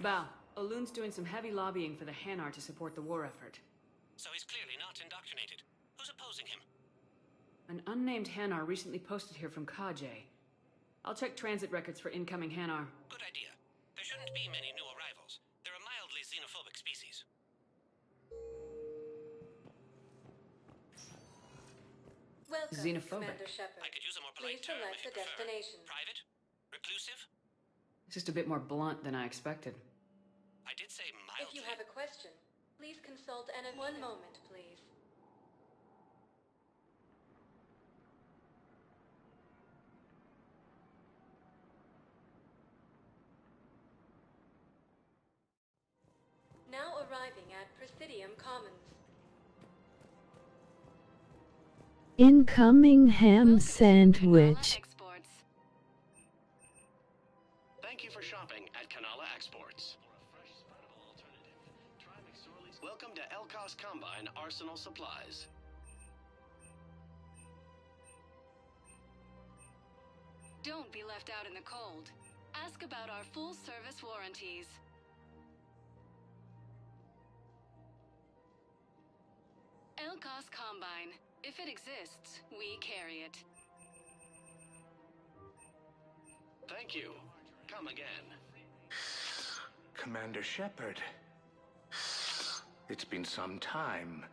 Val, Olun's doing some heavy lobbying for the Hanar to support the war effort. So he's clearly not indoctrinated. Who's opposing him? An unnamed Hanar recently posted here from Kajay. I'll check transit records for incoming Hanar. Good idea. There shouldn't be many new arrivals. They're a mildly xenophobic species. Welcome, Xenophobic. Commander Shepard. I could use a more polite Please term select if you the prefer. destination. Private? Reclusive? It's just a bit more blunt than I expected. I did say If mildly. you have a question, please consult an... One moment, please. Now arriving at Presidium Commons. Incoming ham sandwich. Thank you for shopping at Kanala Exports. Welcome to Elkos Combine Arsenal Supplies. Don't be left out in the cold. Ask about our full-service warranties. Elkos Combine. If it exists, we carry it. Thank you. Come again. Commander Shepard. It's been some time.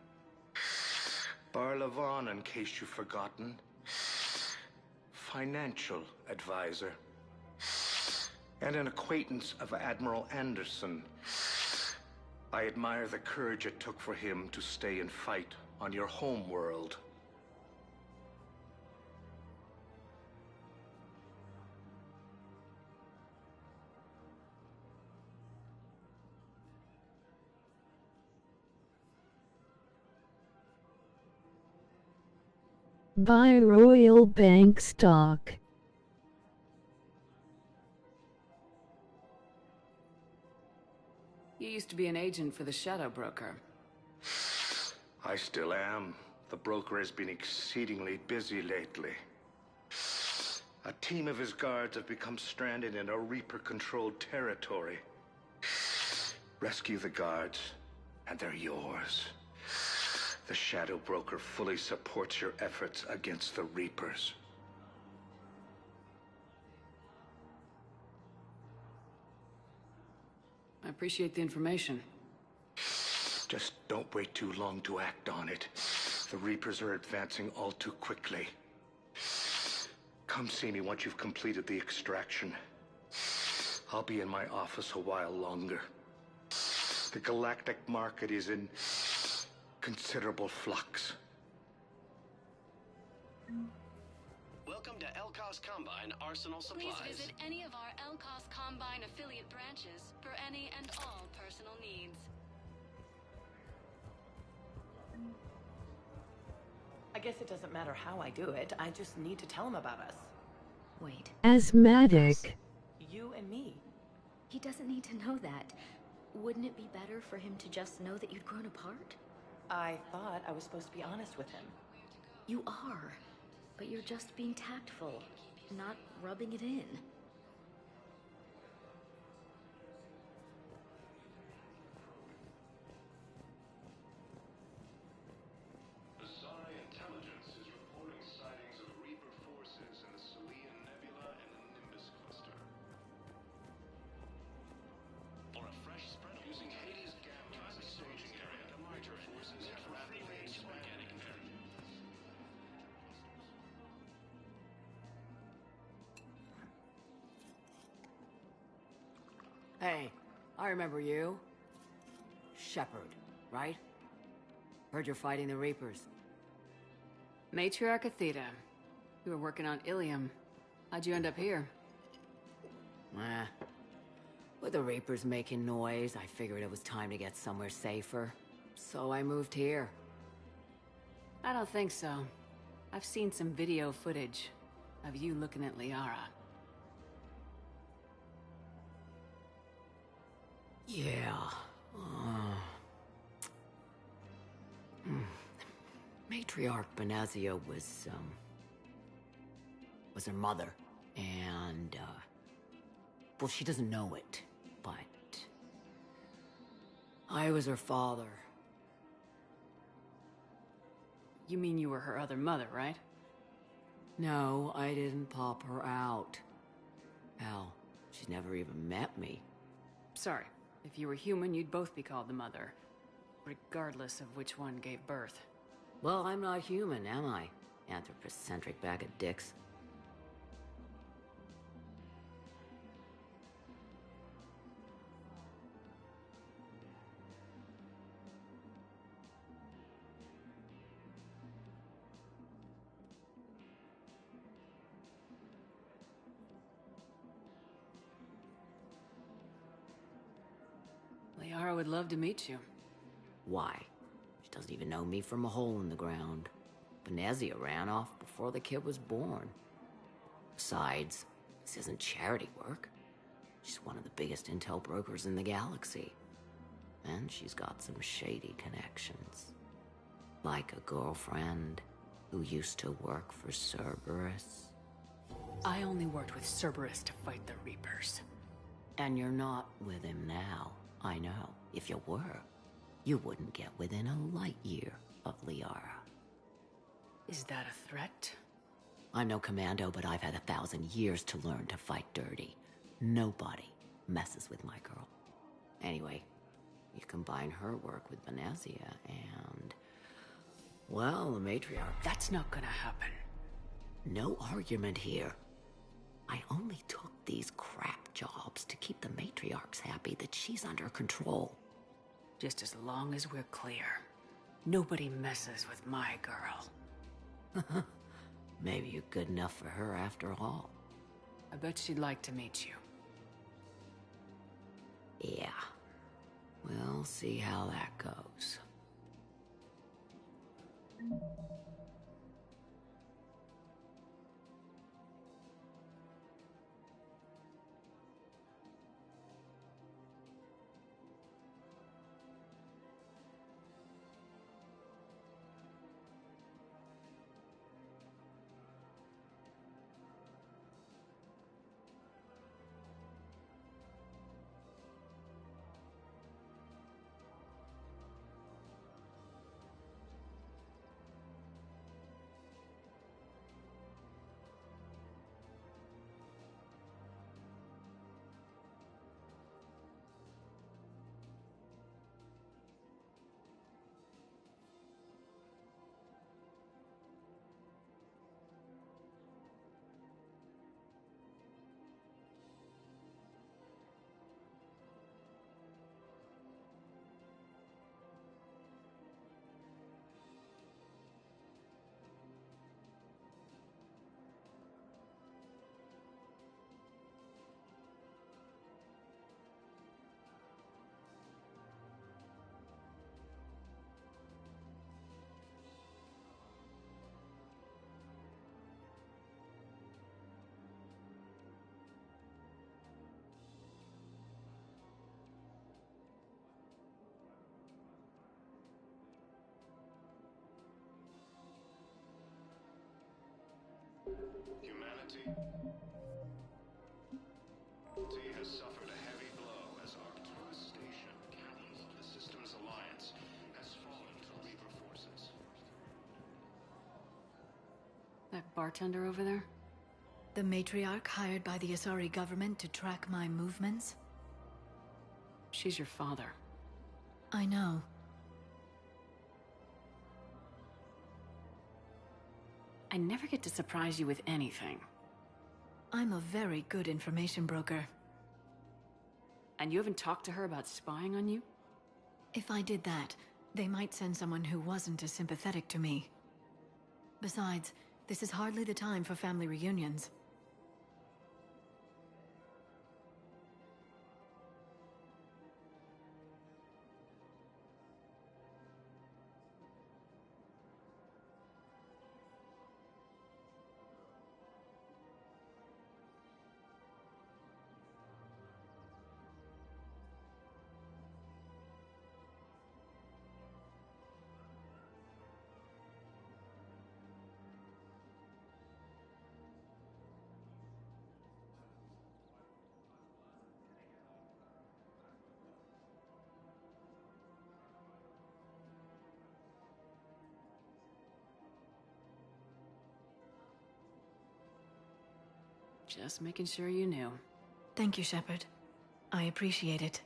Barlavon, in case you've forgotten. Financial advisor. And an acquaintance of Admiral Anderson. I admire the courage it took for him to stay and fight on your home world. Buy Royal Bank stock. used to be an agent for the Shadow Broker. I still am. The broker has been exceedingly busy lately. A team of his guards have become stranded in a Reaper-controlled territory. Rescue the guards, and they're yours. The Shadow Broker fully supports your efforts against the Reapers. I appreciate the information. Just don't wait too long to act on it. The Reapers are advancing all too quickly. Come see me once you've completed the extraction. I'll be in my office a while longer. The galactic market is in considerable flux. Welcome to Elcos Combine Arsenal Supplies. Please visit any of our Elcos Combine affiliate branches for any and all personal needs. I guess it doesn't matter how I do it. I just need to tell him about us. Wait. Asthmatic. You and me. He doesn't need to know that. Wouldn't it be better for him to just know that you'd grown apart? I thought I was supposed to be honest with him. You are, but you're just being tactful, not rubbing it in. Intelligence is reporting sightings of Reaper forces in the Salian Nebula and the Nimbus cluster. For a fresh spread of Using Hades Gamma as a staging area, Reaper forces have rapidly expanded. Hey, I remember you. Shepard, right? Heard you're fighting the Reapers. Matriarch Athena. You were working on Ilium. How'd you end up here? With the Reapers making noise, I figured it was time to get somewhere safer. So I moved here. I don't think so. I've seen some video footage of you looking at Liara. Yeah. Matriarch Benazia was her mother. And, well, she doesn't know it, but I was her father. You mean you were her other mother, right? No, I didn't pop her out. Hell, she's never even met me. Sorry. If you were human, you'd both be called the mother, regardless of which one gave birth. Well, I'm not human, am I? Anthropocentric bag of dicks. Liara would love to meet you. Why? She doesn't even know me from a hole in the ground. Benazia ran off before the kid was born. Besides, this isn't charity work. She's one of the biggest intel brokers in the galaxy. And she's got some shady connections. Like a girlfriend who used to work for Cerberus. I only worked with Cerberus to fight the Reapers. And you're not with him now. I know. If you were, you wouldn't get within a light year of Liara. Is that a threat? I'm no commando, but I've had 1,000 years to learn to fight dirty. Nobody messes with my girl. Anyway, you combine her work with Benazia and... well, the matriarch... That's not gonna happen. No argument here. I only took these crap jobs to keep the matriarchs happy that she's under control. Just as long as we're clear. Nobody messes with my girl. Maybe you're good enough for her after all. I bet she'd like to meet you. Yeah. We'll see how that goes. Humanity has suffered a heavy blow as Arcturus Station, capital of the Systems Alliance, has fallen to Reaper forces. That bartender over there? The matriarch hired by the Asari government to track my movements? She's your father. I know. I never get to surprise you with anything. I'm a very good information broker. And you haven't talked to her about spying on you? If I did that, they might send someone who wasn't as sympathetic to me. Besides, this is hardly the time for family reunions. Just making sure you knew. Thank you, Shepard. I appreciate it.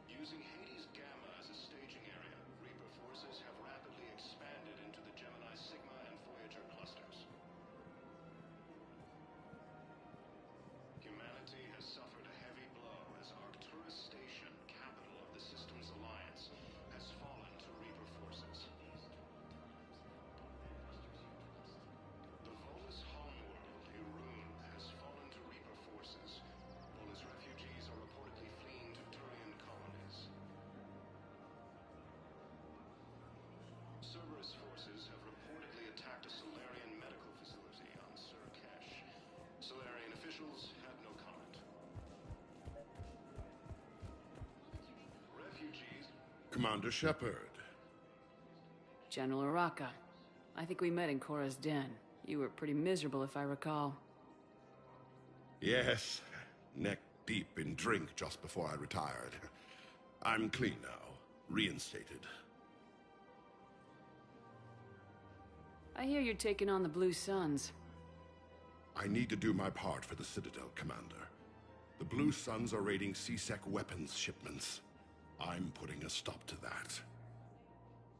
Using Hades Gamma as a staging area, Reaper forces have rapidly expanded into the Gemini Sigma and Voyager clusters. Humanity has suffered a heavy blow as Arcturus Station, capital of the Systems Alliance, has fallen to Reaper forces. The Volus homeworld, Irun, has fallen to Reaper forces. Volus refugees are reportedly fleeing to Turian colonies. Cerberus forces have reportedly attacked a Solarian medical facility on Surkesh. Solarian officials have no comment. Refugees... Commander Shepard. General Uraka. I think we met in Korra's den. You were pretty miserable, if I recall. Yes, neck deep in drink just before I retired. I'm clean now, reinstated. I hear you're taking on the Blue Suns. I need to do my part for the Citadel, Commander. The Blue Suns are raiding C-Sec weapons shipments. I'm putting a stop to that.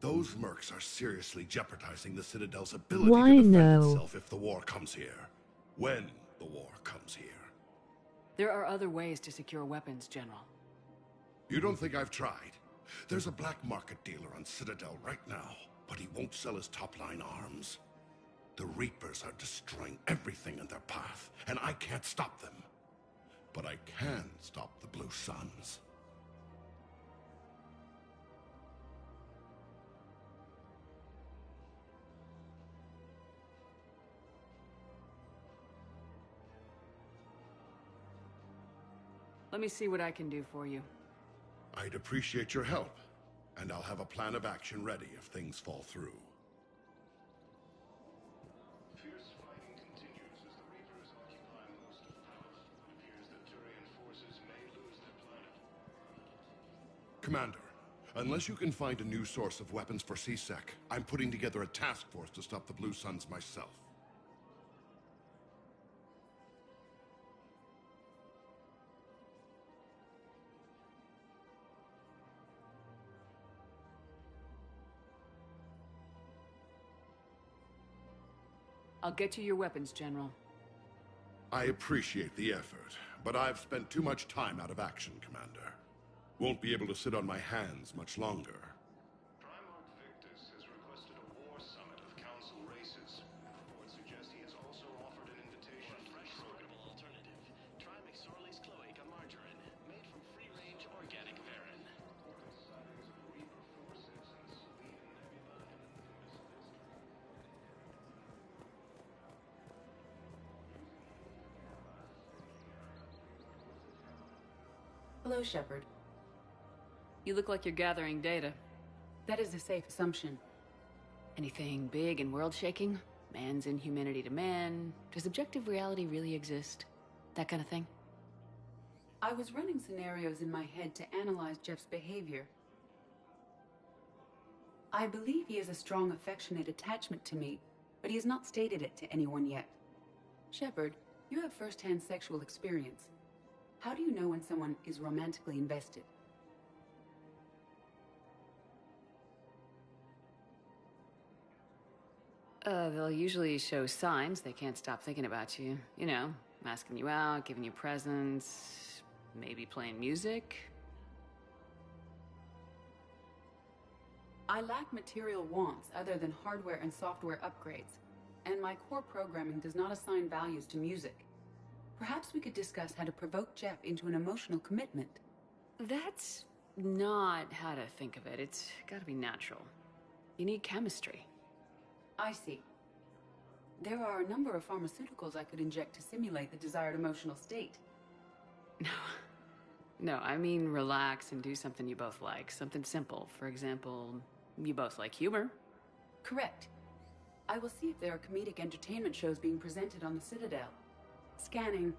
Those mercs are seriously jeopardizing the Citadel's ability to defend itself if the war comes here. When the war comes here. There are other ways to secure weapons, General. You don't think I've tried? There's a black market dealer on Citadel right now, but he won't sell his top-line arms. The Reapers are destroying everything in their path, and I can't stop them. But I can stop the Blue Suns. Let me see what I can do for you. I'd appreciate your help, and I'll have a plan of action ready if things fall through. Fierce fighting Commander, unless you can find a new source of weapons for C-Sec, I'm putting together a task force to stop the Blue Suns myself. I'll get you your weapons, General. I appreciate the effort, but I've spent too much time out of action, Commander. Won't be able to sit on my hands much longer. Primarch Victus has requested a war summit of council races. Reports suggest he has also offered an invitation For a fresh, portable alternative, try McSorley's Cloaca margarine, made from free-range organic varin. Hello, Shepard. You look like you're gathering data. That is a safe assumption. Anything big and world-shaking? Man's inhumanity to man? Does objective reality really exist? That kind of thing? I was running scenarios in my head to analyze Jeff's behavior. I believe he has a strong affectionate attachment to me, but he has not stated it to anyone yet. Shepard, you have first-hand sexual experience. How do you know when someone is romantically invested? They'll usually show signs they can't stop thinking about you. You know, asking you out, giving you presents, maybe playing music. I lack material wants other than hardware and software upgrades, and my core programming does not assign values to music. Perhaps we could discuss how to provoke Jeff into an emotional commitment. That's not how to think of it. It's gotta be natural. You need chemistry. I see. There are a number of pharmaceuticals I could inject to simulate the desired emotional state. No, I mean relax and do something you both like. Something simple. For example, you both like humor. Correct. I will see if there are comedic entertainment shows being presented on the Citadel. Scanning.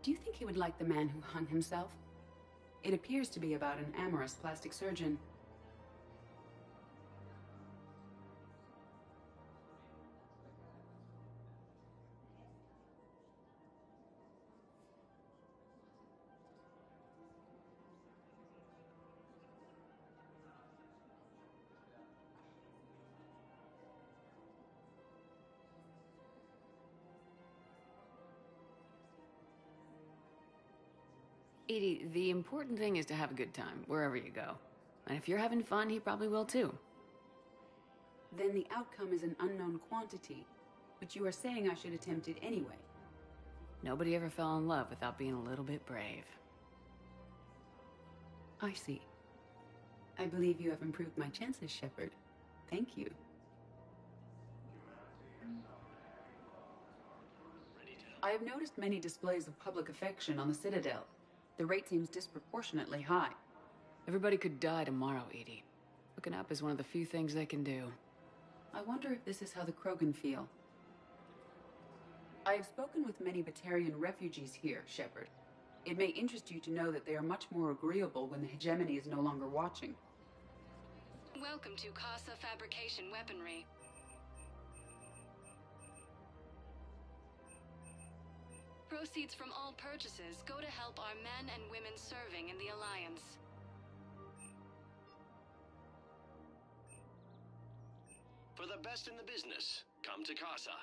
Do you think he would like The Man Who Hung Himself? It appears to be about an amorous plastic surgeon. Edie, the important thing is to have a good time, wherever you go. And if you're having fun, he probably will too. Then the outcome is an unknown quantity, but you are saying I should attempt it anyway. Nobody ever fell in love without being a little bit brave. I see. I believe you have improved my chances, Shepard. Thank you. I have noticed many displays of public affection on the Citadel. The rate seems disproportionately high. Everybody could die tomorrow, Edie. Hooking up is one of the few things they can do. I wonder if this is how the Krogan feel. I have spoken with many Batarian refugees here, Shepard. It may interest you to know that they are much more agreeable when the hegemony is no longer watching. Welcome to Casa Fabrication Weaponry. Proceeds from all purchases go to help our men and women serving in the Alliance. For the best in the business, come to Casa.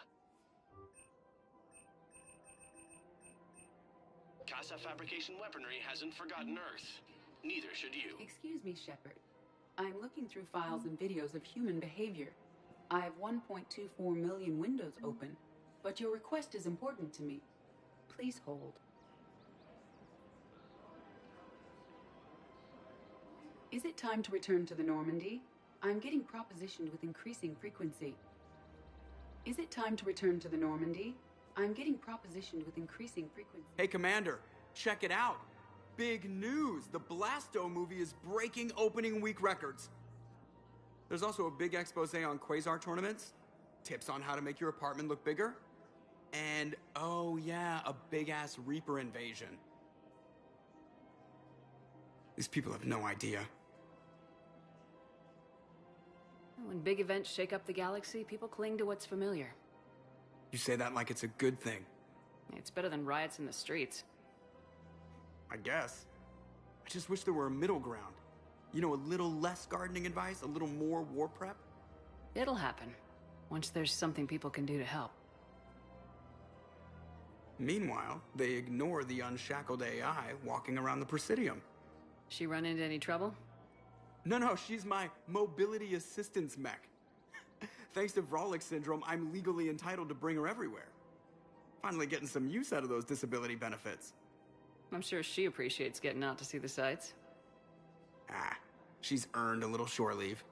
Casa Fabrication Weaponry hasn't forgotten Earth. Neither should you. Excuse me, Shepard. I'm looking through files and videos of human behavior. I have 1.24 million windows open, but your request is important to me. Please hold. Is it time to return to the Normandy? I'm getting propositioned with increasing frequency. Is it time to return to the Normandy? I'm getting propositioned with increasing frequency. Hey, Commander, check it out. Big news! The Blasto movie is breaking opening week records. There's also a big expose on Quasar tournaments, tips on how to make your apartment look bigger, and, oh yeah, a big-ass Reaper invasion. These people have no idea. When big events shake up the galaxy, people cling to what's familiar. You say that like it's a good thing. It's better than riots in the streets. I guess. I just wish there were a middle ground. You know, a little less gardening advice, a little more war prep. It'll happen, once there's something people can do to help. Meanwhile, they ignore the unshackled AI walking around the Presidium. She run into any trouble? No, she's my mobility assistance mech. Thanks to Vrolic syndrome, I'm legally entitled to bring her everywhere. Finally getting some use out of those disability benefits. I'm sure she appreciates getting out to see the sights. Ah, she's earned a little shore leave.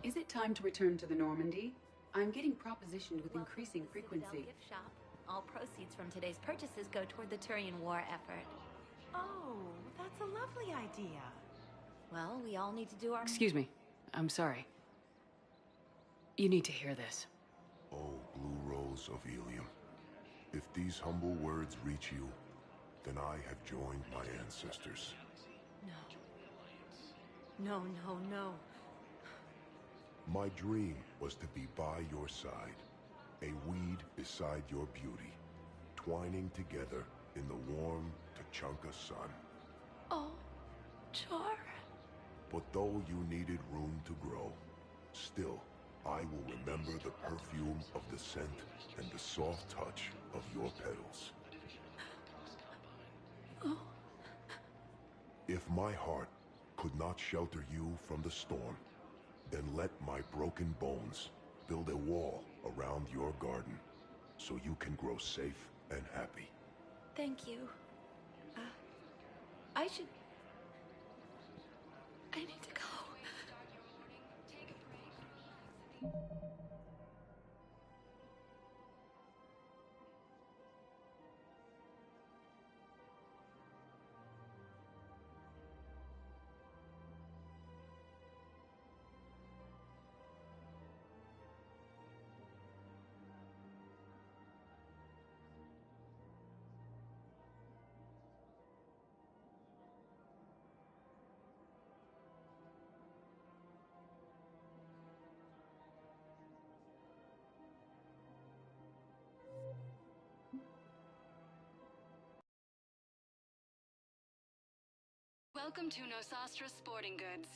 Is it time to return to the Normandy? I'm getting propositioned with increasing frequency. Gift shop. All proceeds from today's purchases go toward the Turian war effort. Oh, that's a lovely idea. Well, we all need to do our... Excuse me. I'm sorry. You need to hear this. Oh, Blue Rose of Ilium. If these humble words reach you, then I have joined my ancestors. No. No. My dream was to be by your side, a weed beside your beauty, twining together in the warm Tachanka sun. Oh, Char. But though you needed room to grow, still, I will remember the perfume of the scent and the soft touch of your petals. Oh. If my heart could not shelter you from the storm, then let my broken bones build a wall around your garden so you can grow safe and happy. Thank you. I need to go. Welcome to Nosastra Sporting Goods.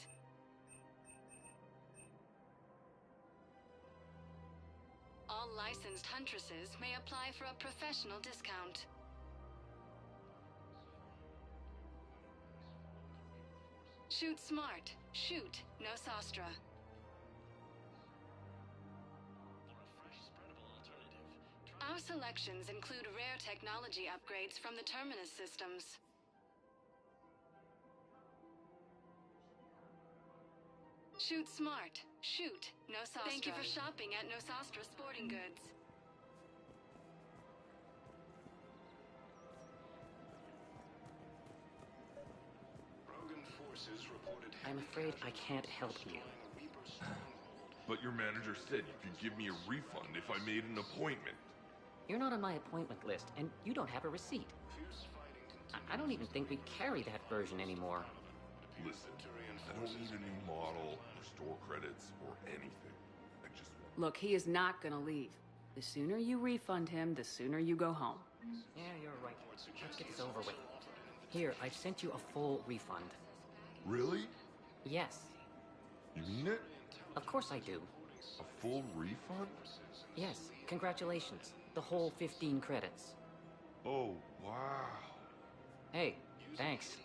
All licensed huntresses may apply for a professional discount. Shoot smart. Shoot Nosastra. Our selections include rare technology upgrades from the Terminus systems. Shoot smart. Shoot Nosastra. Thank you for shopping at Nosastra Sporting Goods. Rogan forces reported I'm afraid I can't help you. But your manager said you could give me a refund if I made an appointment. You're not on my appointment list, and you don't have a receipt. I don't even think we carry that version anymore. Listen, I don't need a new model, or store credits, or anything. I just want... Look, he is not gonna leave. The sooner you refund him, the sooner you go home. Yeah, you're right. Let's get this over with. Here, I've sent you a full refund. Really? Yes. You mean it? Of course I do. A full refund? Yes, congratulations. The whole 15 credits. Oh, wow. Hey, thanks.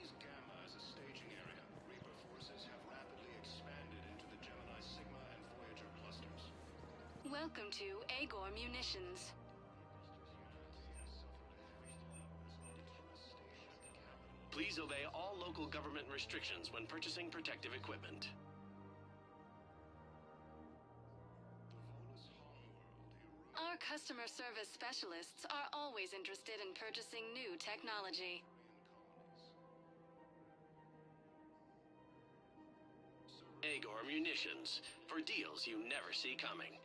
Welcome to Agor Munitions. Please obey all local government restrictions when purchasing protective equipment. Our customer service specialists are always interested in purchasing new technology. Munitions for deals you never see coming.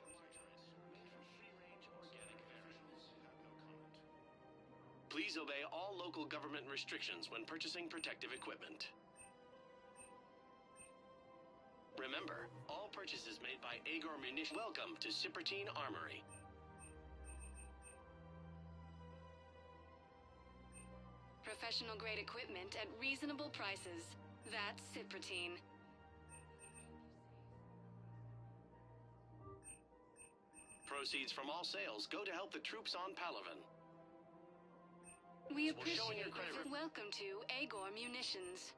Please obey all local government restrictions when purchasing protective equipment. Remember, all purchases made by Agor Munitions. Welcome to Sippertine Armory. Professional grade equipment at reasonable prices. That's Sippertine. Proceeds from all sales go to help the troops on Palaven. We We'll show in appreciate your credit it. Welcome to Agor Munitions.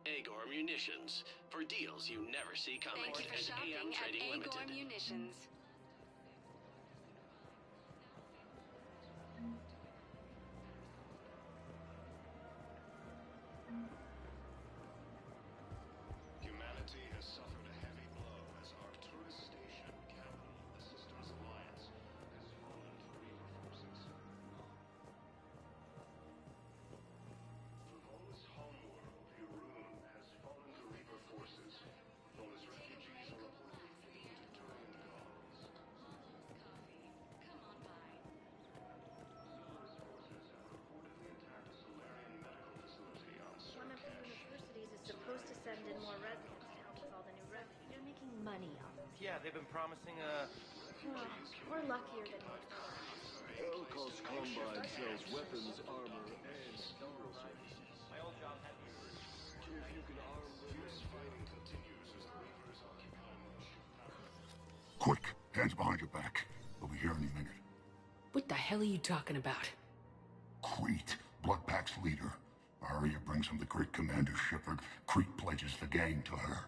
Agor Munitions for deals you never see coming. Thank you for And shopping AM at Trading Agor Limited. Munitions. Humanity has suffered a heavy blow as Arcturus Station, capital of the Systems Alliance, has fallen to Reaper forces. Frivolous homeworld, Irun, has fallen to Reaper forces, though as refugees are reportedly fleeing to Turian gods. Solar's forces have reportedly attacked a Solarian medical facility on One of the universities is supposed to send in more residents to help with all the new refugees. They're making money off of it. Yeah, they've been promising We're luckier than most others. Elkos Combine sells weapons, armor, and funeral services. My old job had me. If you can arm Fierce fighting continues as the Reapers occupy most of Palaven. Quick, hands behind your back. We'll be here any minute. What the hell are you talking about? Crete, Bloodpack's leader. Arya brings him the great Commander Shepard. Crete pledges the gang to her.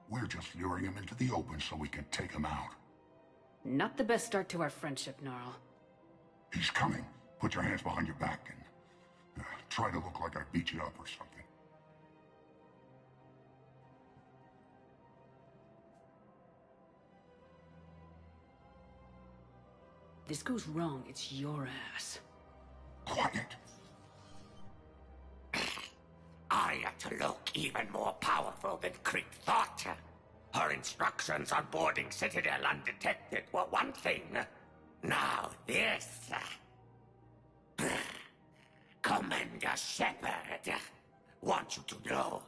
We're just luring him into the open so we can take him out. Not the best start to our friendship, Gnarl. He's coming. Put your hands behind your back and try to look like I beat you up or something. If this goes wrong, it's your ass. Quiet. Arya to look even more powerful than Crete thought. Her instructions on boarding Citadel undetected were one thing. Now this. Commander Shepard, want you to know,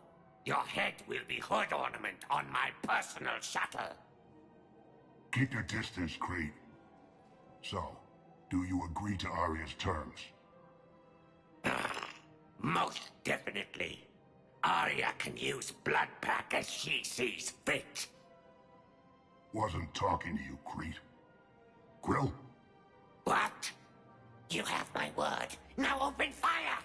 your head will be hood ornament on my personal shuttle. Keep your distance, Crete. So, do you agree to Arya's terms? Most definitely. Arya can use Bloodpack as she sees fit. Wasn't talking to you, Crete. Grill? What? You have my word. Now open fire!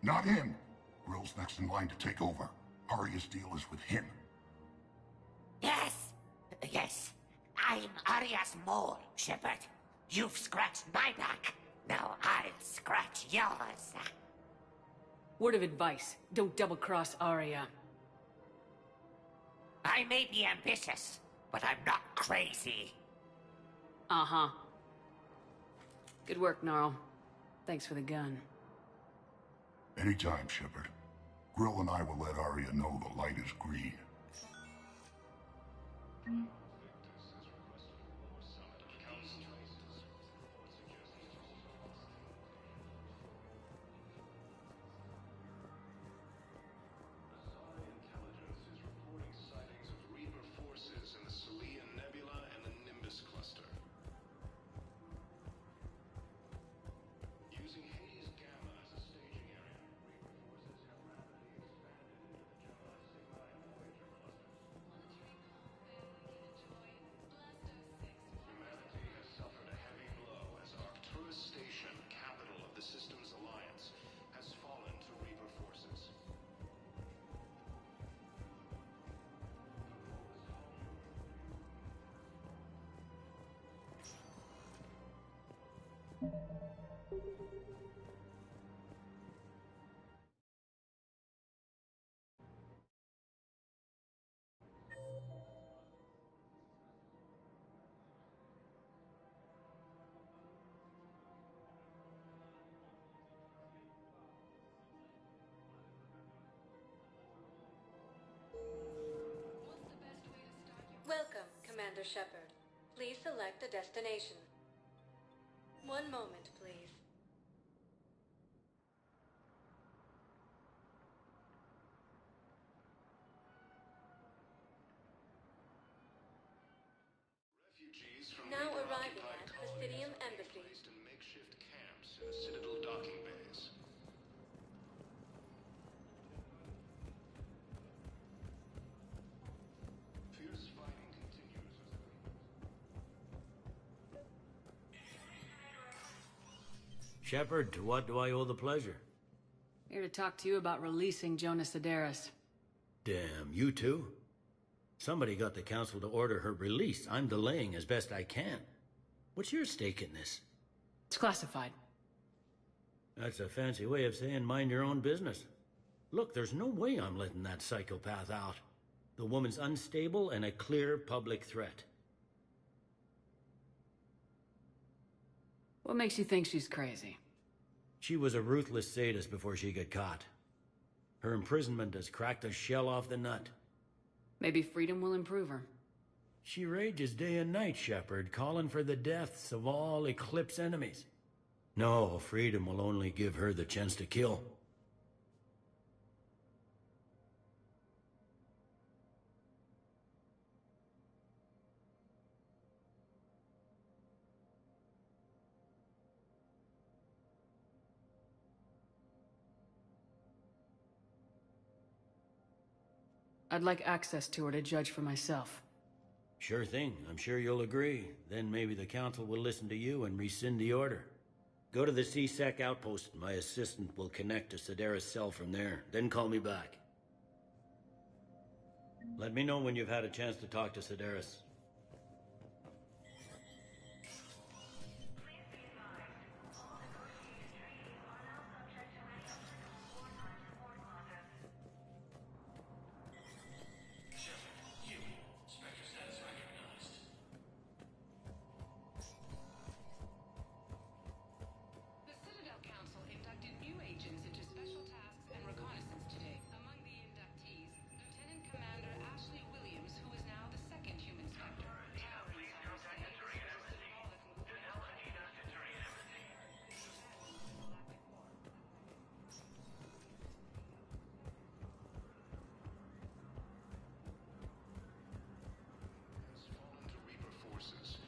Not him. Grill's next in line to take over. Arya's deal is with him. Yes. Yes. I'm Arya's mole, Shepard. You've scratched my back. Now I'll scratch yours. Word of advice, don't double-cross Arya. I may be ambitious, but I'm not crazy. Uh-huh. Good work, Gnarl. Thanks for the gun. Anytime, Shepard. Grill and I will let Arya know the light is green. Shepard. Please select a destination. One moment, please. Refugees from Now Reaper arriving occupied at colonies Presidium are being Embassy. placed in makeshift camps in the Citadel docking bays. Fierce fighting continues as Shepard, to what do I owe the pleasure? Here to talk to you about releasing Jonas Sedaris. Damn, you too? Somebody got the council to order her release. I'm delaying as best I can. What's your stake in this? It's classified. That's a fancy way of saying mind your own business. Look, there's no way I'm letting that psychopath out. The woman's unstable and a clear public threat. What makes you think she's crazy? She was a ruthless sadist before she got caught. Her imprisonment has cracked the shell off the nut. Maybe freedom will improve her. She rages day and night, Shepard, calling for the deaths of all Eclipse enemies. No, freedom will only give her the chance to kill. I'd like access to her to judge for myself. Sure thing. I'm sure you'll agree. Then maybe the council will listen to you and rescind the order. Go to the C-Sec outpost. My assistant will connect to Sedaris' cell from there. Then call me back. Let me know when you've had a chance to talk to Sedaris. The Citadel Council inducted new agents into special tasks and reconnaissance today. Among the inductees, Lieutenant Commander Ashley Williams, who is now the second human Spectre. has fallen to Reaper forces.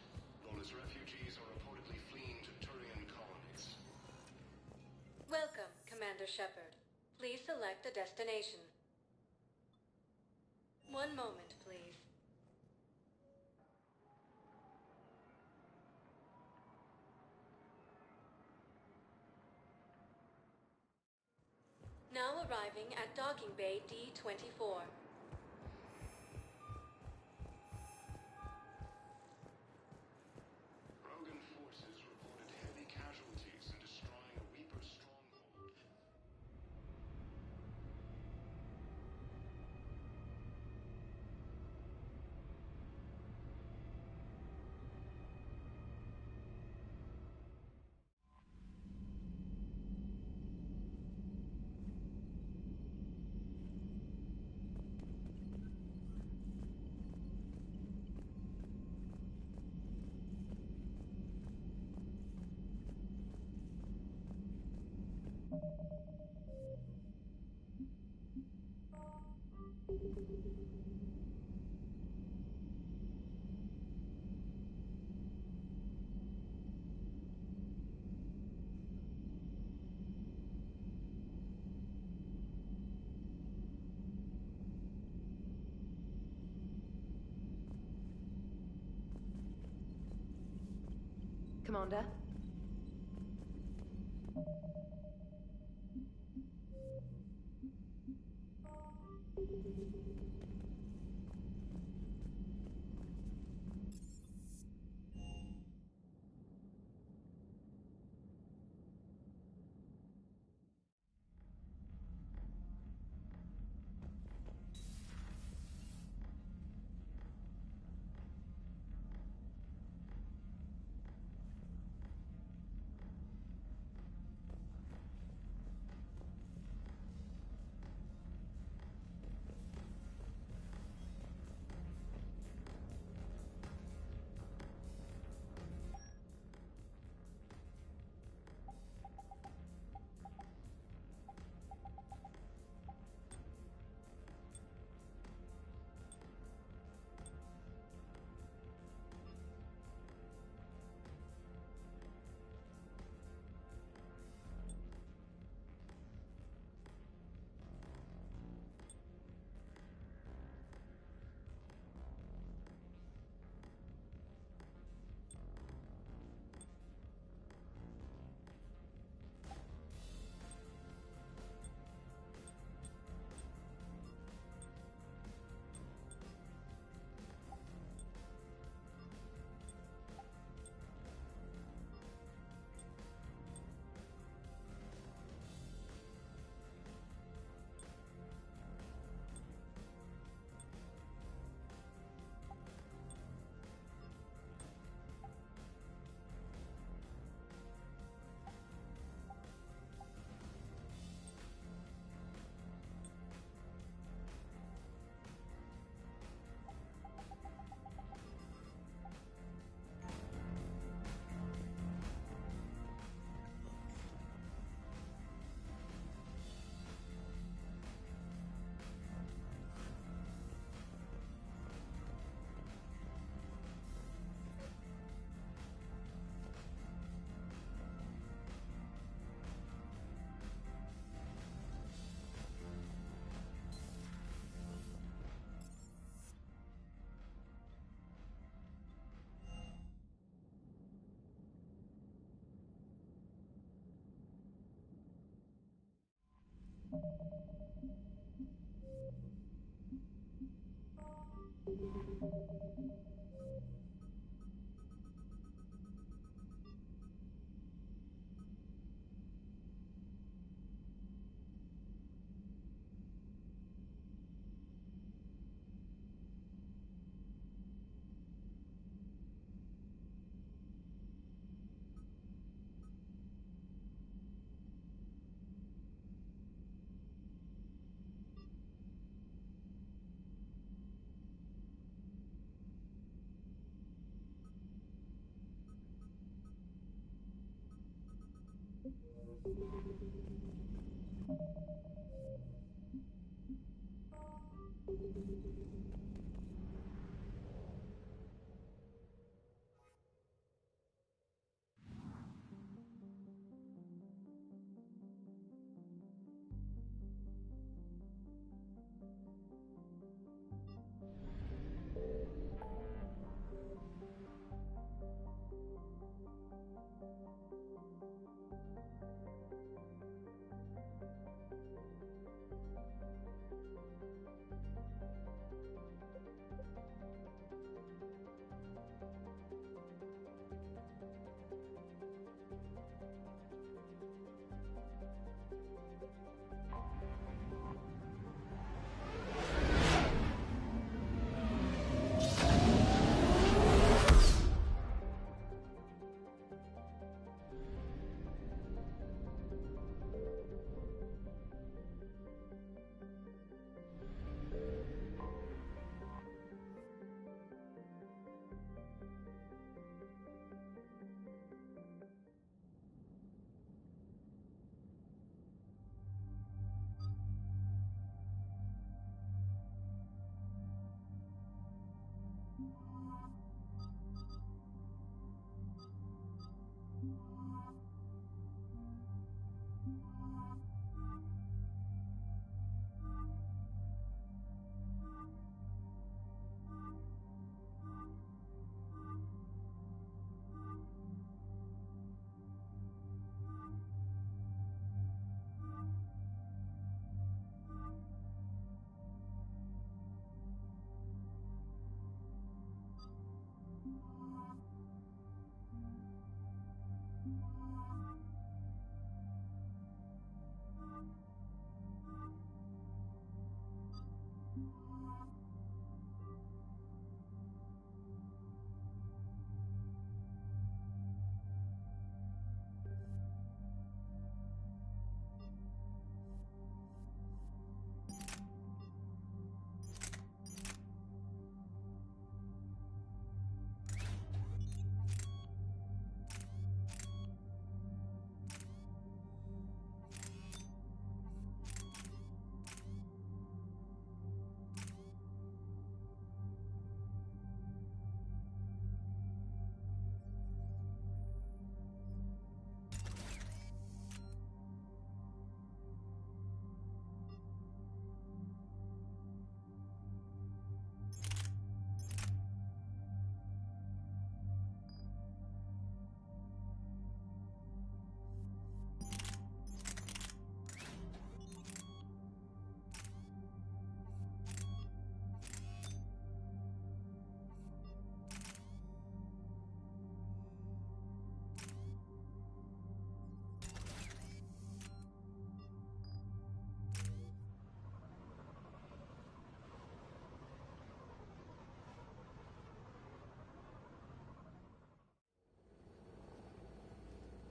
Lawless refugees are reportedly fleeing to Turian colonies. Welcome, Commander Shepard. Please select a destination. One moment, please. Now arriving at Docking Bay D-24. Rogan forces reported heavy casualties in destroying a Reaper stronghold. Commander?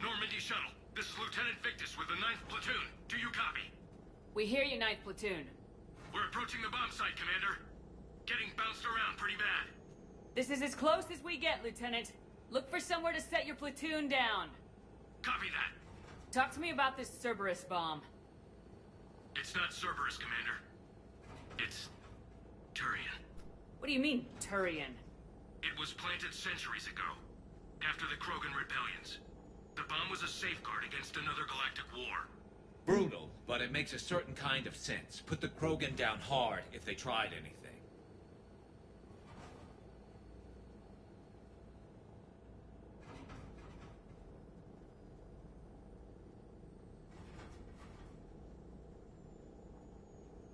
Normandy Shuttle. This is Lieutenant Victus with the 9th Platoon. Do you copy? We hear you, 9th Platoon. We're approaching the bomb site, Commander. Getting bounced around pretty bad. This is as close as we get, Lieutenant. Look for somewhere to set your platoon down. Copy that. Talk to me about this Cerberus bomb. It's not Cerberus, Commander. It's Turian. What do you mean, Turian? It was planted centuries ago, after the Krogan rebellions. The bomb was a safeguard against another galactic war. Brutal, but it makes a certain kind of sense. Put the Krogan down hard if they tried anything.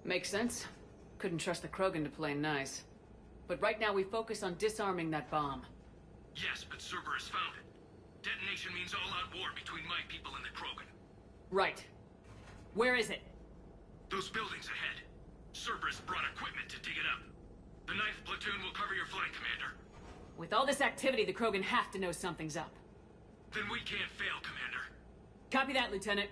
Makes sense. Couldn't trust the Krogan to play nice. But right now we focus on disarming that bomb. Yes, but Cerberus found it. Detonation means all-out war between my people and the Krogan. Right. Where is it? Those buildings ahead. Cerberus brought equipment to dig it up. The 9th platoon will cover your flank, Commander. With all this activity, the Krogan have to know something's up. Then we can't fail, Commander. Copy that, Lieutenant.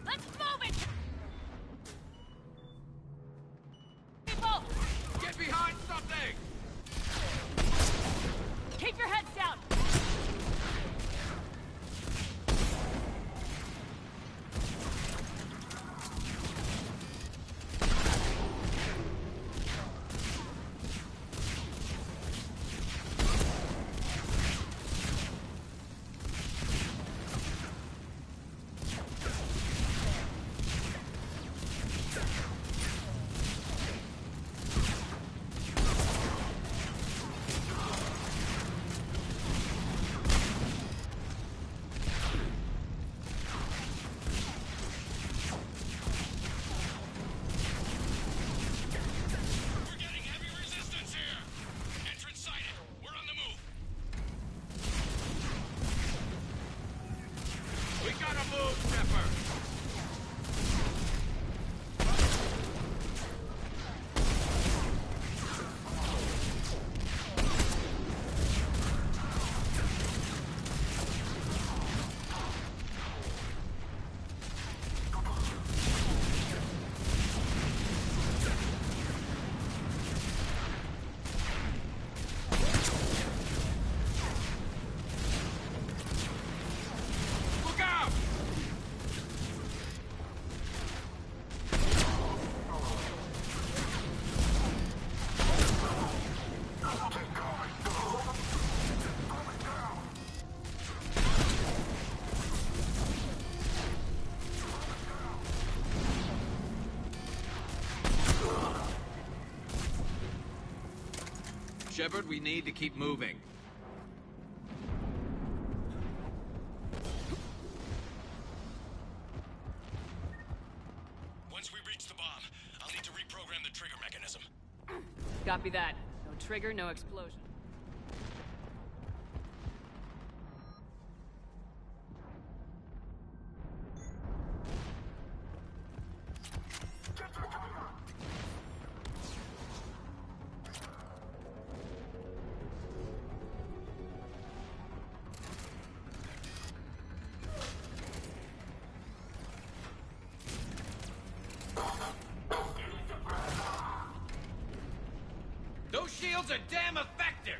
Let's move it! People! Get behind something! Keep your heads down! Shepard, we need to keep moving. Once we reach the bomb, I'll need to reprogram the trigger mechanism. Copy that. No trigger, no explosion. Those shields are damn effective!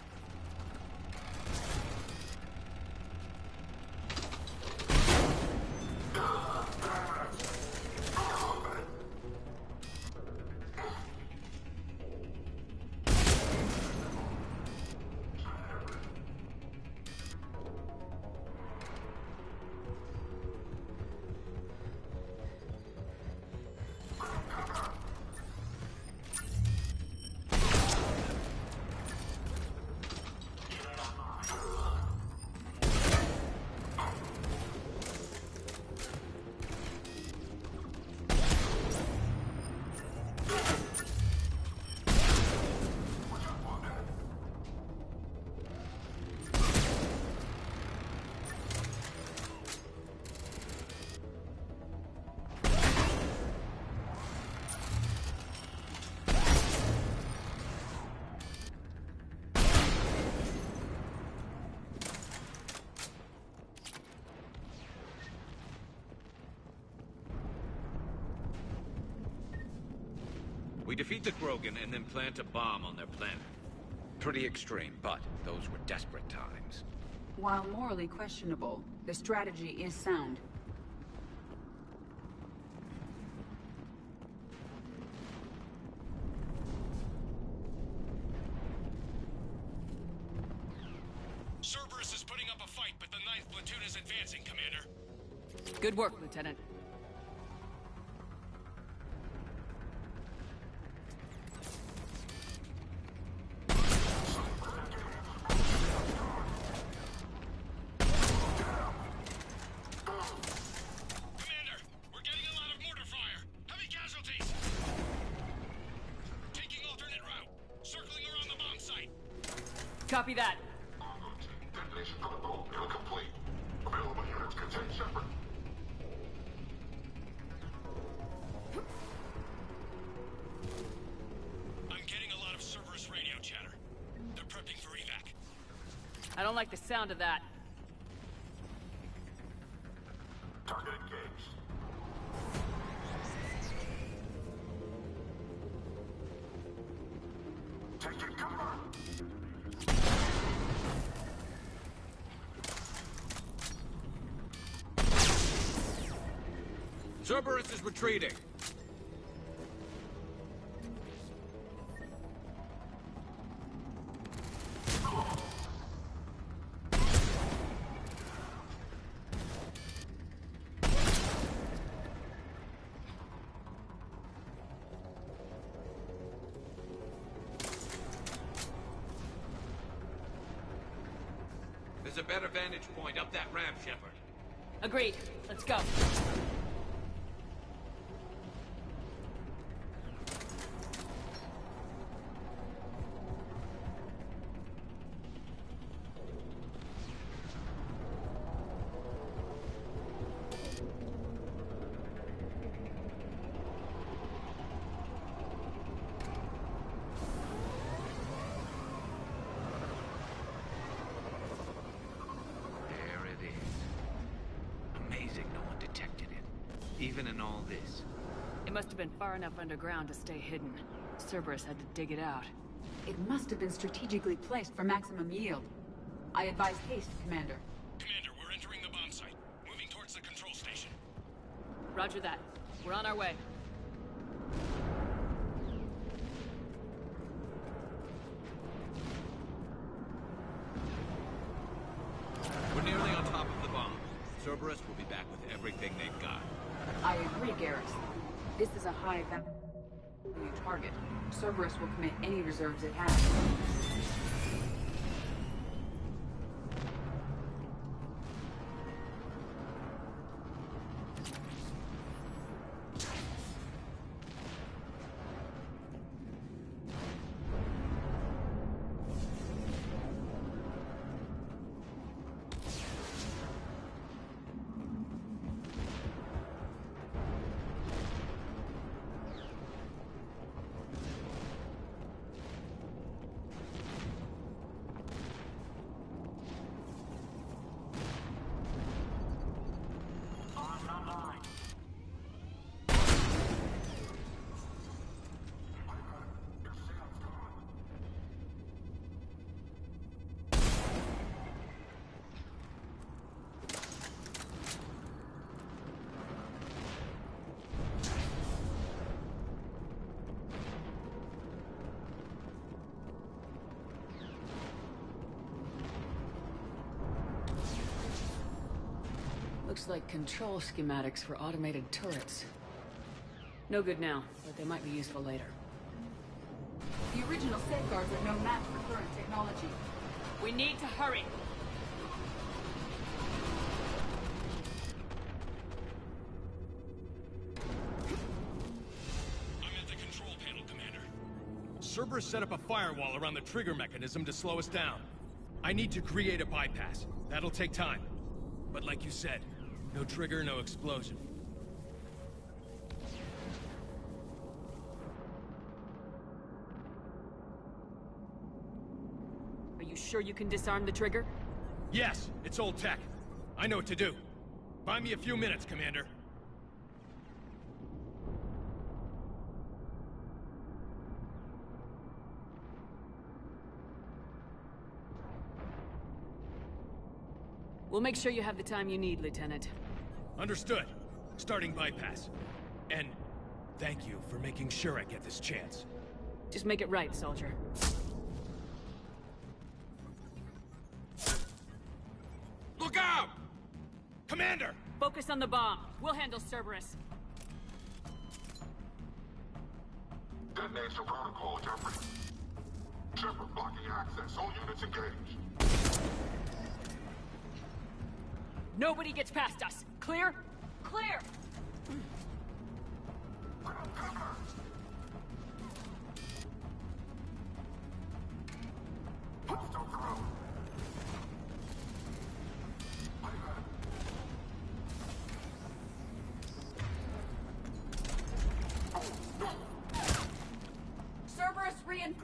We defeat the Krogan and then plant a bomb on their planet. Pretty extreme, but those were desperate times. While morally questionable, the strategy is sound. Cerberus is putting up a fight, but the 9th platoon is advancing, Commander. Good work, Lieutenant. Copy that. Detonation for the boom. Nearly complete. Available units contain Shepard. I'm getting a lot of Cerberus radio chatter. They're prepping for evac. I don't like the sound of that. Target engaged. Taking cover. Cerberus is retreating. There's a better vantage point up that ramp, Shepard. Agreed. Let's go. There it is. Amazing no one detected it. Even in all this. It must have been far enough underground to stay hidden. Cerberus had to dig it out. It must have been strategically placed for maximum yield. I advise haste, Commander. Commander, we're entering the bomb site. Moving towards the control station. Roger that. We're on our way. We're nearly on top of the bomb. Cerberus will be back with everything they've got. I agree, Garrus. This is a high-value target. Cerberus will commit any reserves it has. Looks like control schematics for automated turrets. No good now, but they might be useful later. The original safeguards are no match for current technology. We need to hurry. I'm at the control panel, Commander. Cerberus set up a firewall around the trigger mechanism to slow us down. I need to create a bypass. That'll take time. But like you said, no trigger, no explosion. Are you sure you can disarm the trigger? Yes, it's old tech. I know what to do. Buy me a few minutes, Commander. We'll make sure you have the time you need, Lieutenant. Understood. Starting bypass. And thank you for making sure I get this chance. Just make it right, soldier. Look out! Commander! Focus on the bomb. We'll handle Cerberus. Detonation protocol, Jeffrey. Shepard blocking access. All units engaged. Nobody gets past us. Clear? Clear! Hostile in.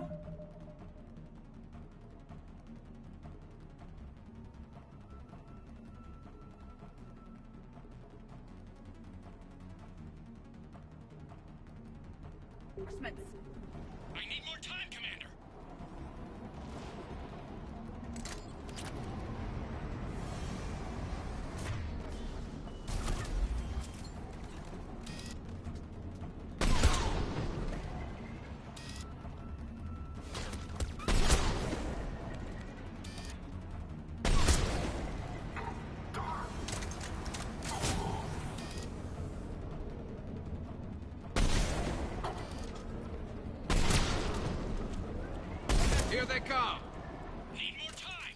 Reinforcements. I need more time, Commander. Here they come! Need more time!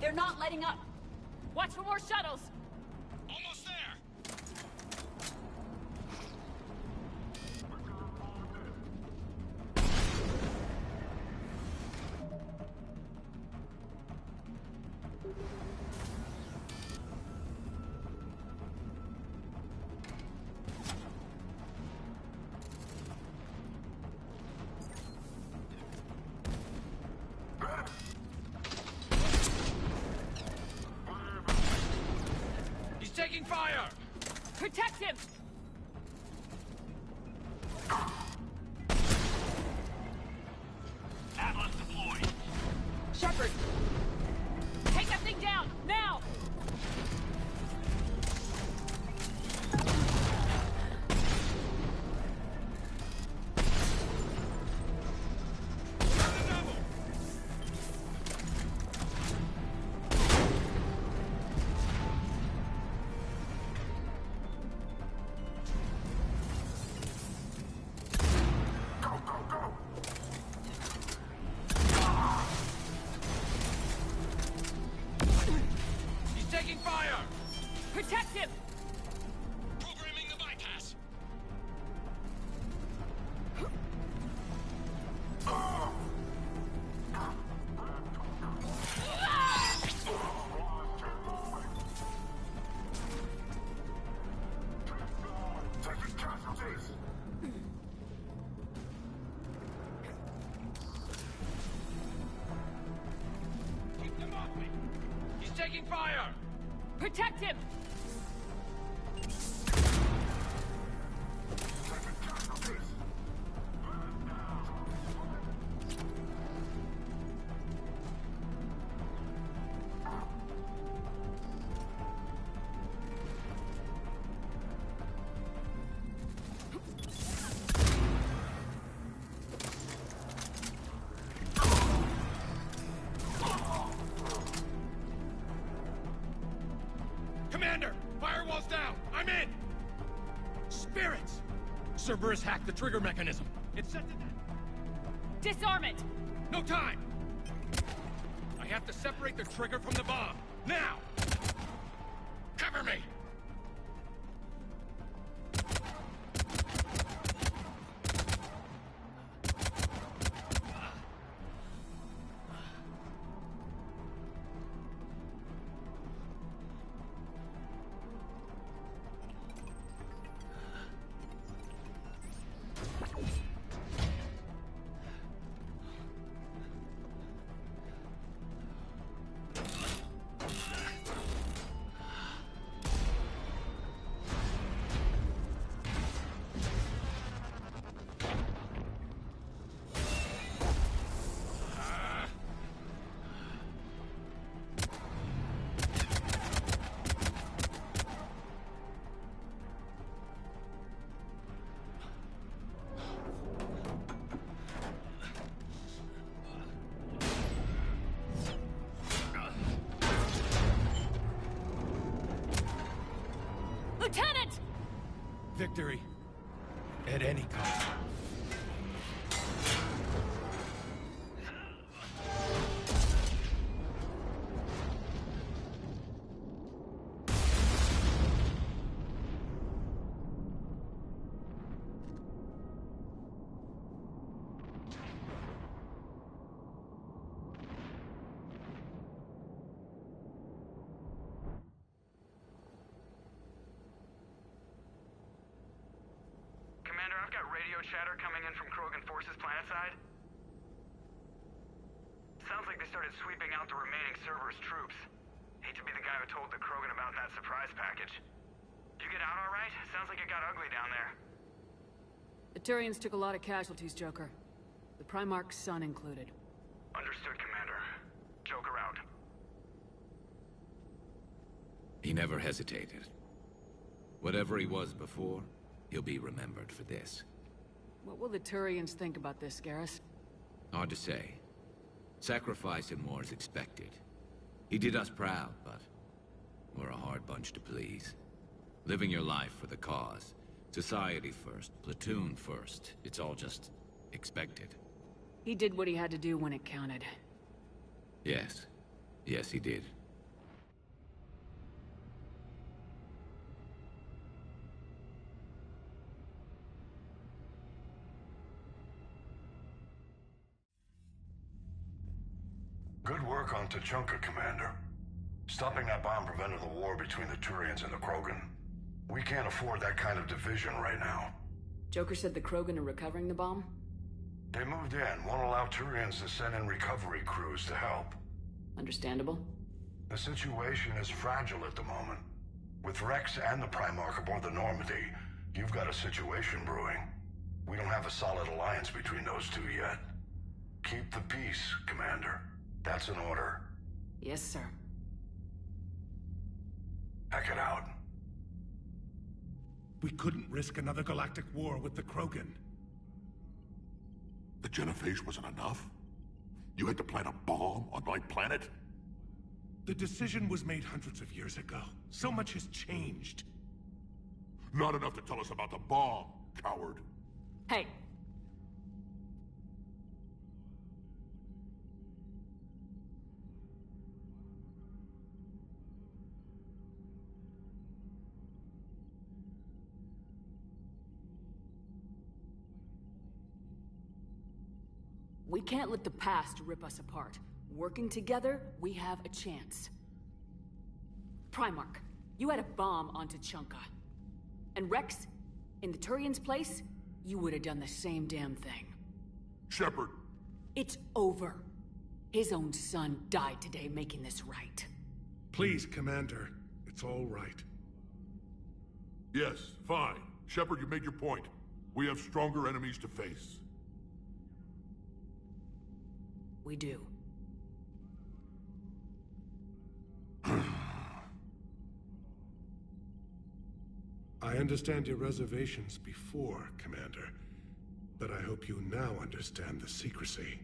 They're not letting up. Watch for more shuttles. Almost there! He's taking fire! Protect him! Atlas deployed! Shepard! Take that thing down, now! He's taking fire! Protect him! Programming the bypass! Keep them off me! He's taking fire! Protect him! Commander! Firewall's down! I'm in! Spirits! Cerberus hacked the trigger mechanism. It's set to... Disarm it! No time! I have to separate the trigger from the bomb. Now! Cover me! Lieutenant! Victory. At any cost. chatter coming in from Krogan forces planetside? Sounds like they started sweeping out the remaining Cerberus troops. Hate to be the guy who told the Krogan about that surprise package. You get out alright? Sounds like it got ugly down there. The Turians took a lot of casualties, Joker. The Primarch's son included. Understood, Commander. Joker out. He never hesitated. Whatever he was before, he'll be remembered for this. What will the Turians think about this, Garrus? Hard to say. Sacrifice in war is expected. He did us proud, but we're a hard bunch to please. Living your life for the cause. Society first, platoon first. It's all just expected. He did what he had to do when it counted. Yes. Yes, he did. Good work on Tuchanka, Commander. Stopping that bomb prevented the war between the Turians and the Krogan. We can't afford that kind of division right now. Joker said the Krogan are recovering the bomb? They moved in, won't allow Turians to send in recovery crews to help. Understandable. The situation is fragile at the moment. With Rex and the Primarch aboard the Normandy, you've got a situation brewing. We don't have a solid alliance between those two yet. Keep the peace, Commander. That's an order. Yes, sir. Heck it out. We couldn't risk another galactic war with the Krogan. The Genophage wasn't enough? You had to plant a bomb on my planet? The decision was made hundreds of years ago. So much has changed. Not enough to tell us about the bomb, coward. Hey! We can't let the past rip us apart. Working together, we have a chance. Primarch, you had a bomb on Tuchanka. And Rex, in the Turian's place, you would have done the same damn thing. Shepard! It's over. His own son died today making this right. Please, Commander. It's all right. Yes, fine. Shepard, you made your point. We have stronger enemies to face. We do. I understand your reservations before, Commander, but I hope you now understand the secrecy.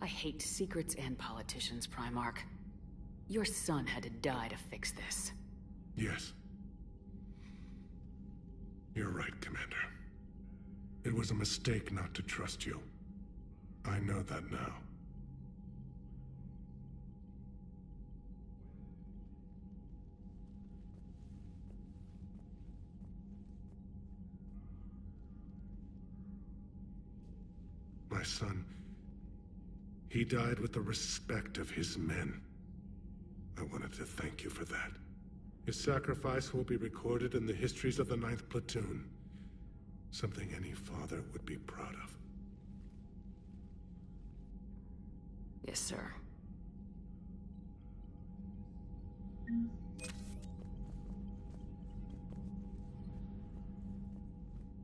I hate secrets and politicians, Primarch. Your son had to die to fix this. Yes. You're right, Commander. It was a mistake not to trust you. I know that now. My son, he died with the respect of his men. I wanted to thank you for that. His sacrifice will be recorded in the histories of the 9th Platoon. Something any father would be proud of. Yes, sir.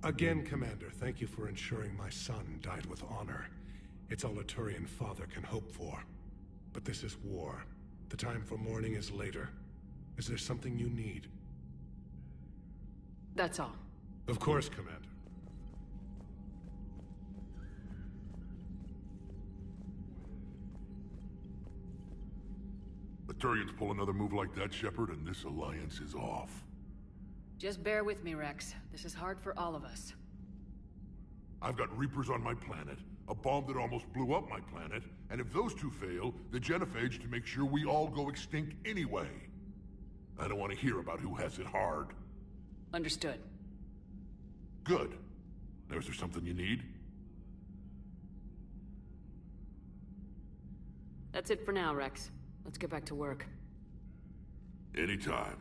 Again, Commander, thank you for ensuring my son died with honor. It's all a Turian father can hope for. But this is war. The time for mourning is later. Is there something you need? That's all. Of course, Commander. The Turians pull another move like that, Shepard, and this alliance is off. Just bear with me, Rex. This is hard for all of us. I've got Reapers on my planet. a bomb that almost blew up my planet, and if those two fail, the genophage to make sure we all go extinct anyway. I don't want to hear about who has it hard. Understood. Good. Now, is there something you need? That's it for now, Rex. Let's get back to work. Anytime.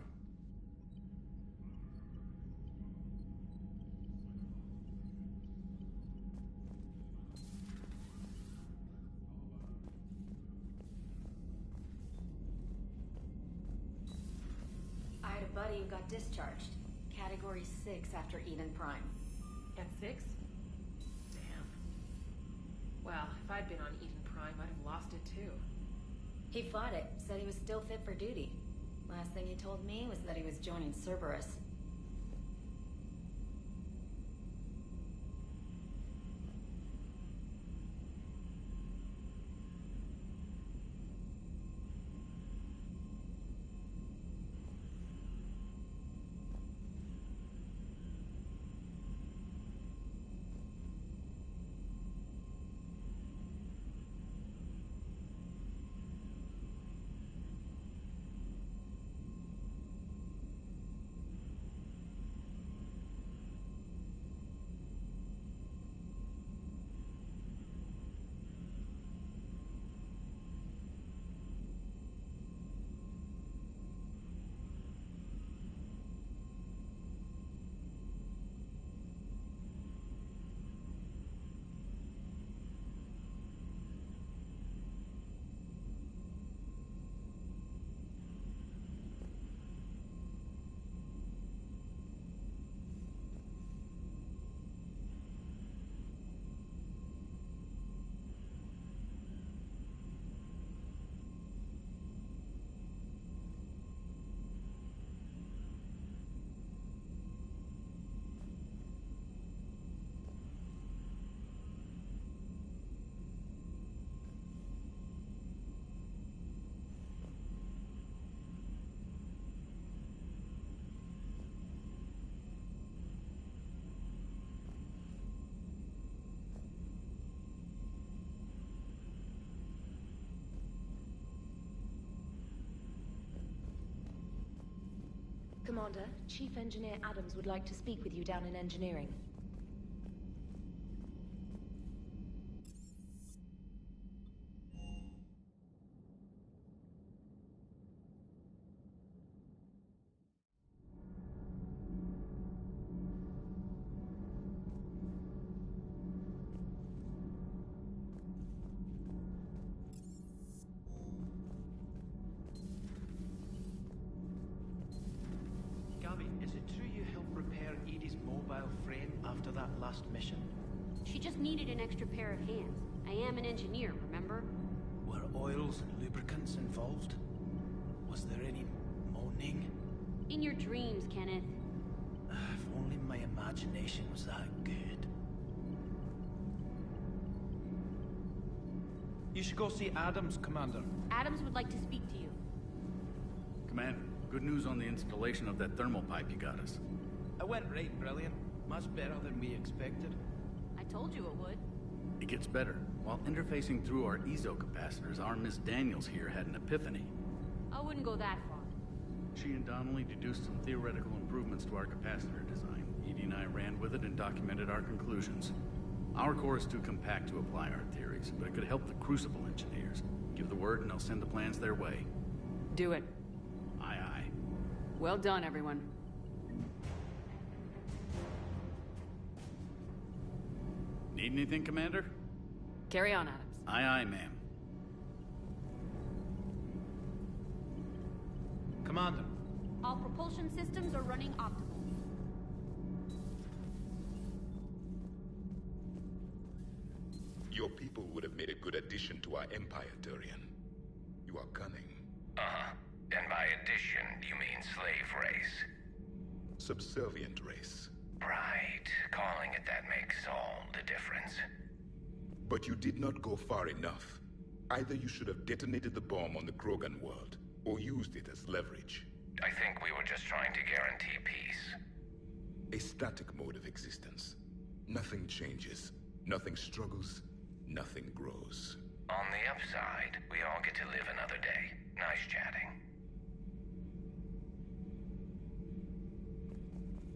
I had a buddy who got discharged. Category 6 after Eden Prime. At 6? Damn. Well, if I'd been on Eden Prime, I'd have lost it too. He fought it, said he was still fit for duty. Last thing he told me was that he was joining Cerberus. Commander, Chief Engineer Adams would like to speak with you down in engineering. Is it true you helped repair Edie's mobile frame after that last mission? She just needed an extra pair of hands. I am an engineer, remember? Were oils and lubricants involved? Was there any moaning? In your dreams, Kenneth. If only my imagination was that good. You should go see Adams, Commander. Adams would like to speak to you. Commander, good news on the installation of that thermal pipe you got us. It went right brilliant. Much better than we expected. I told you it would. It gets better. While interfacing through our ezo capacitors, our Miss Daniels here had an epiphany. I wouldn't go that far. She and Donnelly deduced some theoretical improvements to our capacitor design. Edie and I ran with it and documented our conclusions. Our core is too compact to apply our theories, but it could help the Crucible engineers. Give the word and I'll send the plans their way. Do it. Aye, aye. Well done, everyone. Need anything, Commander? Carry on, Adams. Aye, aye, ma'am. Commander. All propulsion systems are running optimal. Your people would have made a good addition to our empire, Turian. You are cunning. Uh-huh. And by addition, you mean slave race? Subservient race. Right. Calling it that makes all the difference. But you did not go far enough. Either you should have detonated the bomb on the Krogan world, or used it as leverage. I think we were just trying to guarantee peace. A static mode of existence. Nothing changes, nothing struggles, nothing grows. On the upside, we all get to live another day. Nice chatting.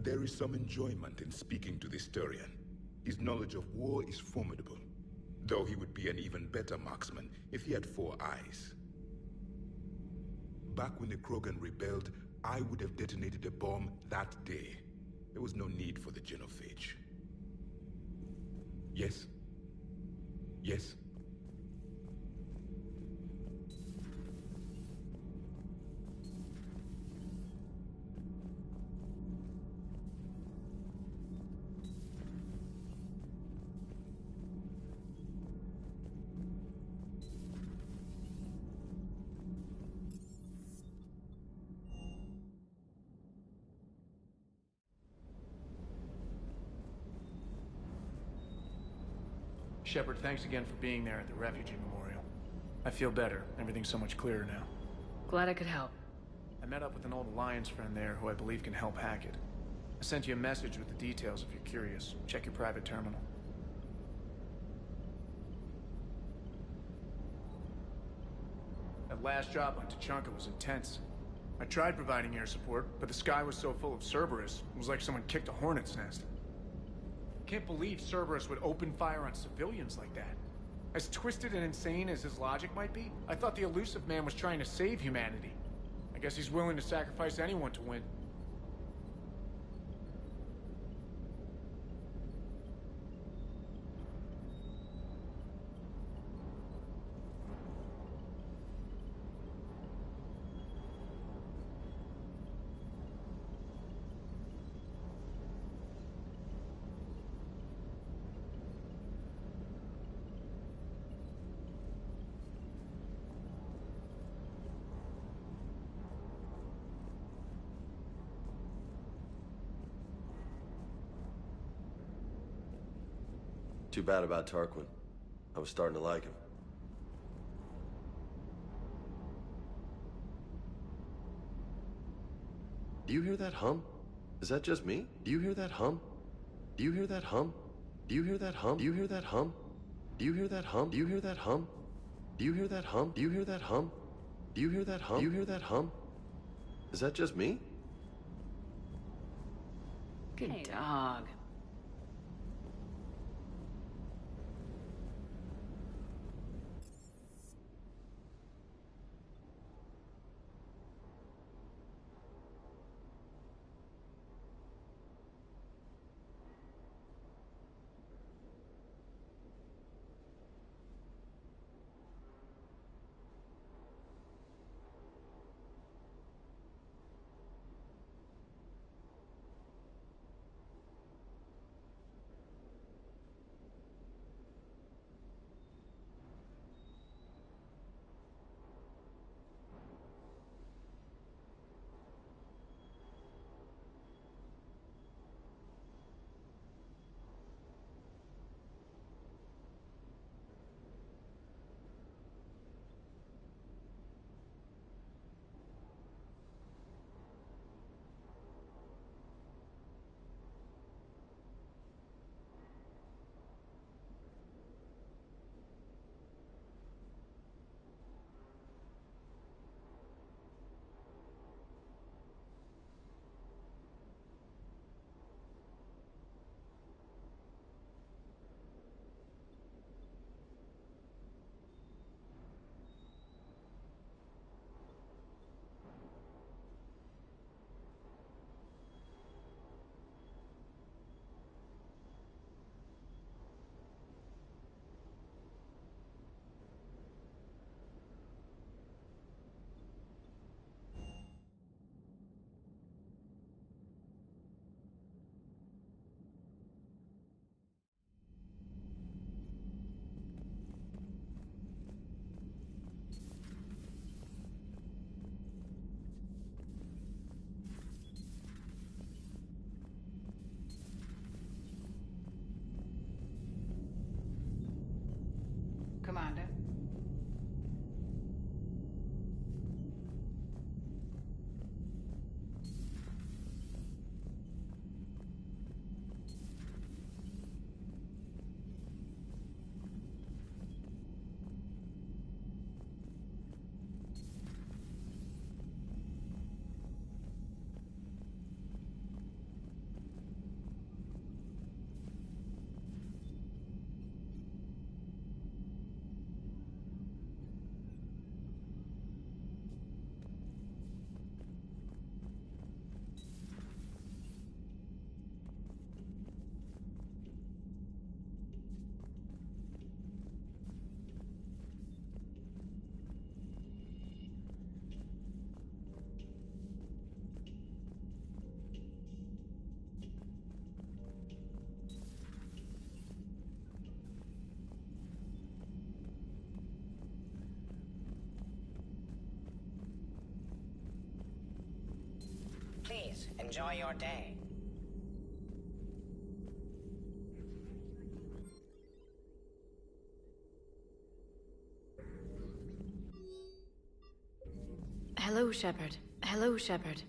There is some enjoyment in speaking to this Turian. His knowledge of war is formidable, though he would be an even better marksman if he had 4 eyes. Back when the Krogan rebelled, I would have detonated a bomb that day. There was no need for the genophage. Yes? Yes? Shepard, thanks again for being there at the refugee memorial. I feel better. Everything's so much clearer now. Glad I could help. I met up with an old Alliance friend there who I believe can help hack it. I sent you a message with the details if you're curious. Check your private terminal. That last job on Tuchanka was intense. I tried providing air support, but the sky was so full of Cerberus, it was like someone kicked a hornet's nest. Can't believe Cerberus would open fire on civilians like that. As twisted and insane as his logic might be, I thought the elusive man was trying to save humanity. I guess he's willing to sacrifice anyone to win. Too bad about Tarquin. I was starting to like him. Do you hear that hum? Is that just me? Do you hear that hum? Do you hear that hum? Do you hear that hum? Do you hear that hum? Do you hear that hum? Do you hear that hum? Do you hear that hum? Do you hear that hum? Do you hear that hum? Do you hear that hum? Is that just me? Good dog. Enjoy your day. Hello, Shepard. Hello, Shepard.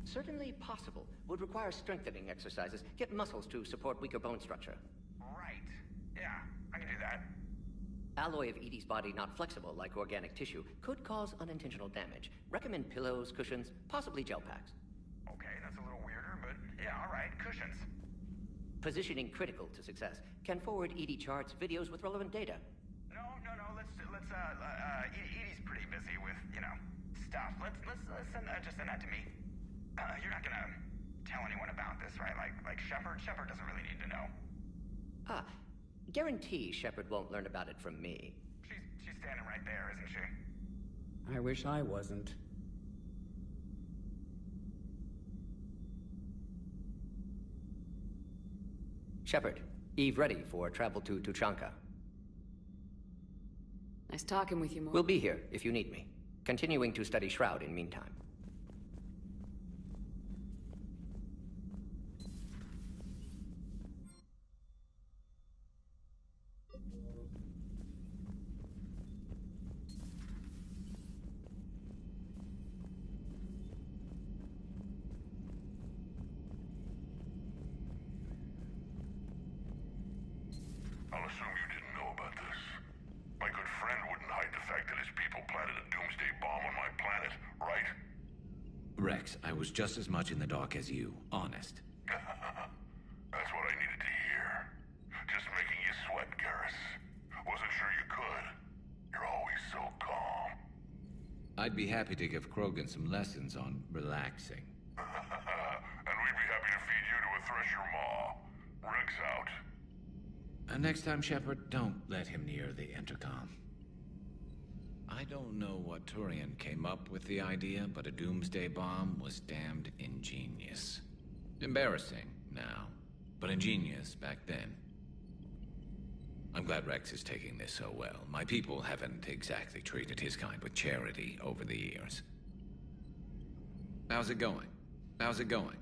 Certainly possible. Would require strengthening exercises. Get muscles to support weaker bone structure. Right. Yeah, I can do that. Alloy of Edie's body not flexible like organic tissue could cause unintentional damage. Recommend pillows, cushions, possibly gel packs. Okay, that's a little weirder, but yeah, alright, cushions. Positioning critical to success. Can forward Edie charts, videos with relevant data. No, Edie's pretty busy with, stuff. Let's send that to me. You're not gonna tell anyone about this, right? Like Shepard? Shepard doesn't really need to know. Guarantee Shepard won't learn about it from me. She's standing right there, isn't she? I wish I wasn't. Shepard, Eve ready for travel to Tuchanka. Nice talking with you, Mo. We'll be here if you need me. Continuing to study Shroud in meantime. I'll assume you didn't know about this. My good friend wouldn't hide the fact that his people planted a doomsday bomb on my planet, right? Rex, I was just as much in the dark as you, honest. That's what I needed to hear. Just making you sweat, Garrus. Wasn't sure you could. You're always so calm. I'd be happy to give Krogan some lessons on relaxing. And we'd be happy to feed you to a Thresher maw. Rex out. Next time, Shepard, don't let him near the intercom. I don't know what Turian came up with the idea, but a doomsday bomb was damned ingenious. Embarrassing now, but ingenious back then. I'm glad Rex is taking this so well. My people haven't exactly treated his kind with charity over the years. How's it going? How's it going?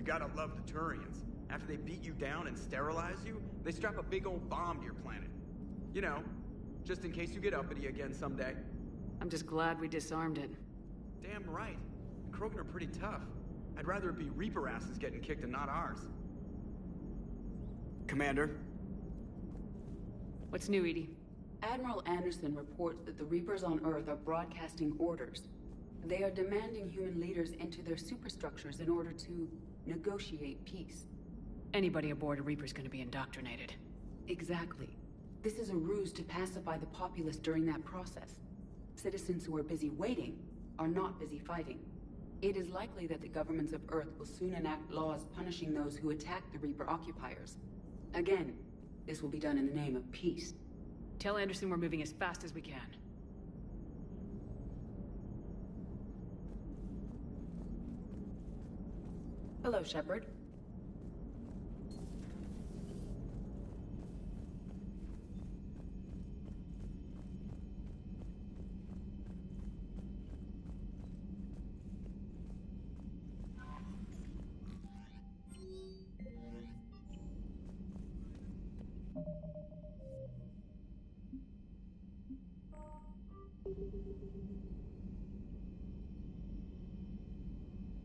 gotta love the Turians. After they beat you down and sterilize you, they strap a big old bomb to your planet. You know, just in case you get uppity again someday. I'm just glad we disarmed it. Damn right. The Krogan are pretty tough. I'd rather it be Reaper asses getting kicked and not ours. Commander? What's new, Edie? Admiral Anderson reports that the Reapers on Earth are broadcasting orders. They are demanding human leaders into their superstructures in order to negotiate peace. Anybody aboard a Reaper's gonna be indoctrinated. Exactly. This is a ruse to pacify the populace during that process. Citizens who are busy waiting are not busy fighting. It is likely that the governments of Earth will soon enact laws punishing those who attack the Reaper occupiers. Again, this will be done in the name of peace. Tell Anderson we're moving as fast as we can. Hello, Shepard.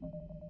Thank you.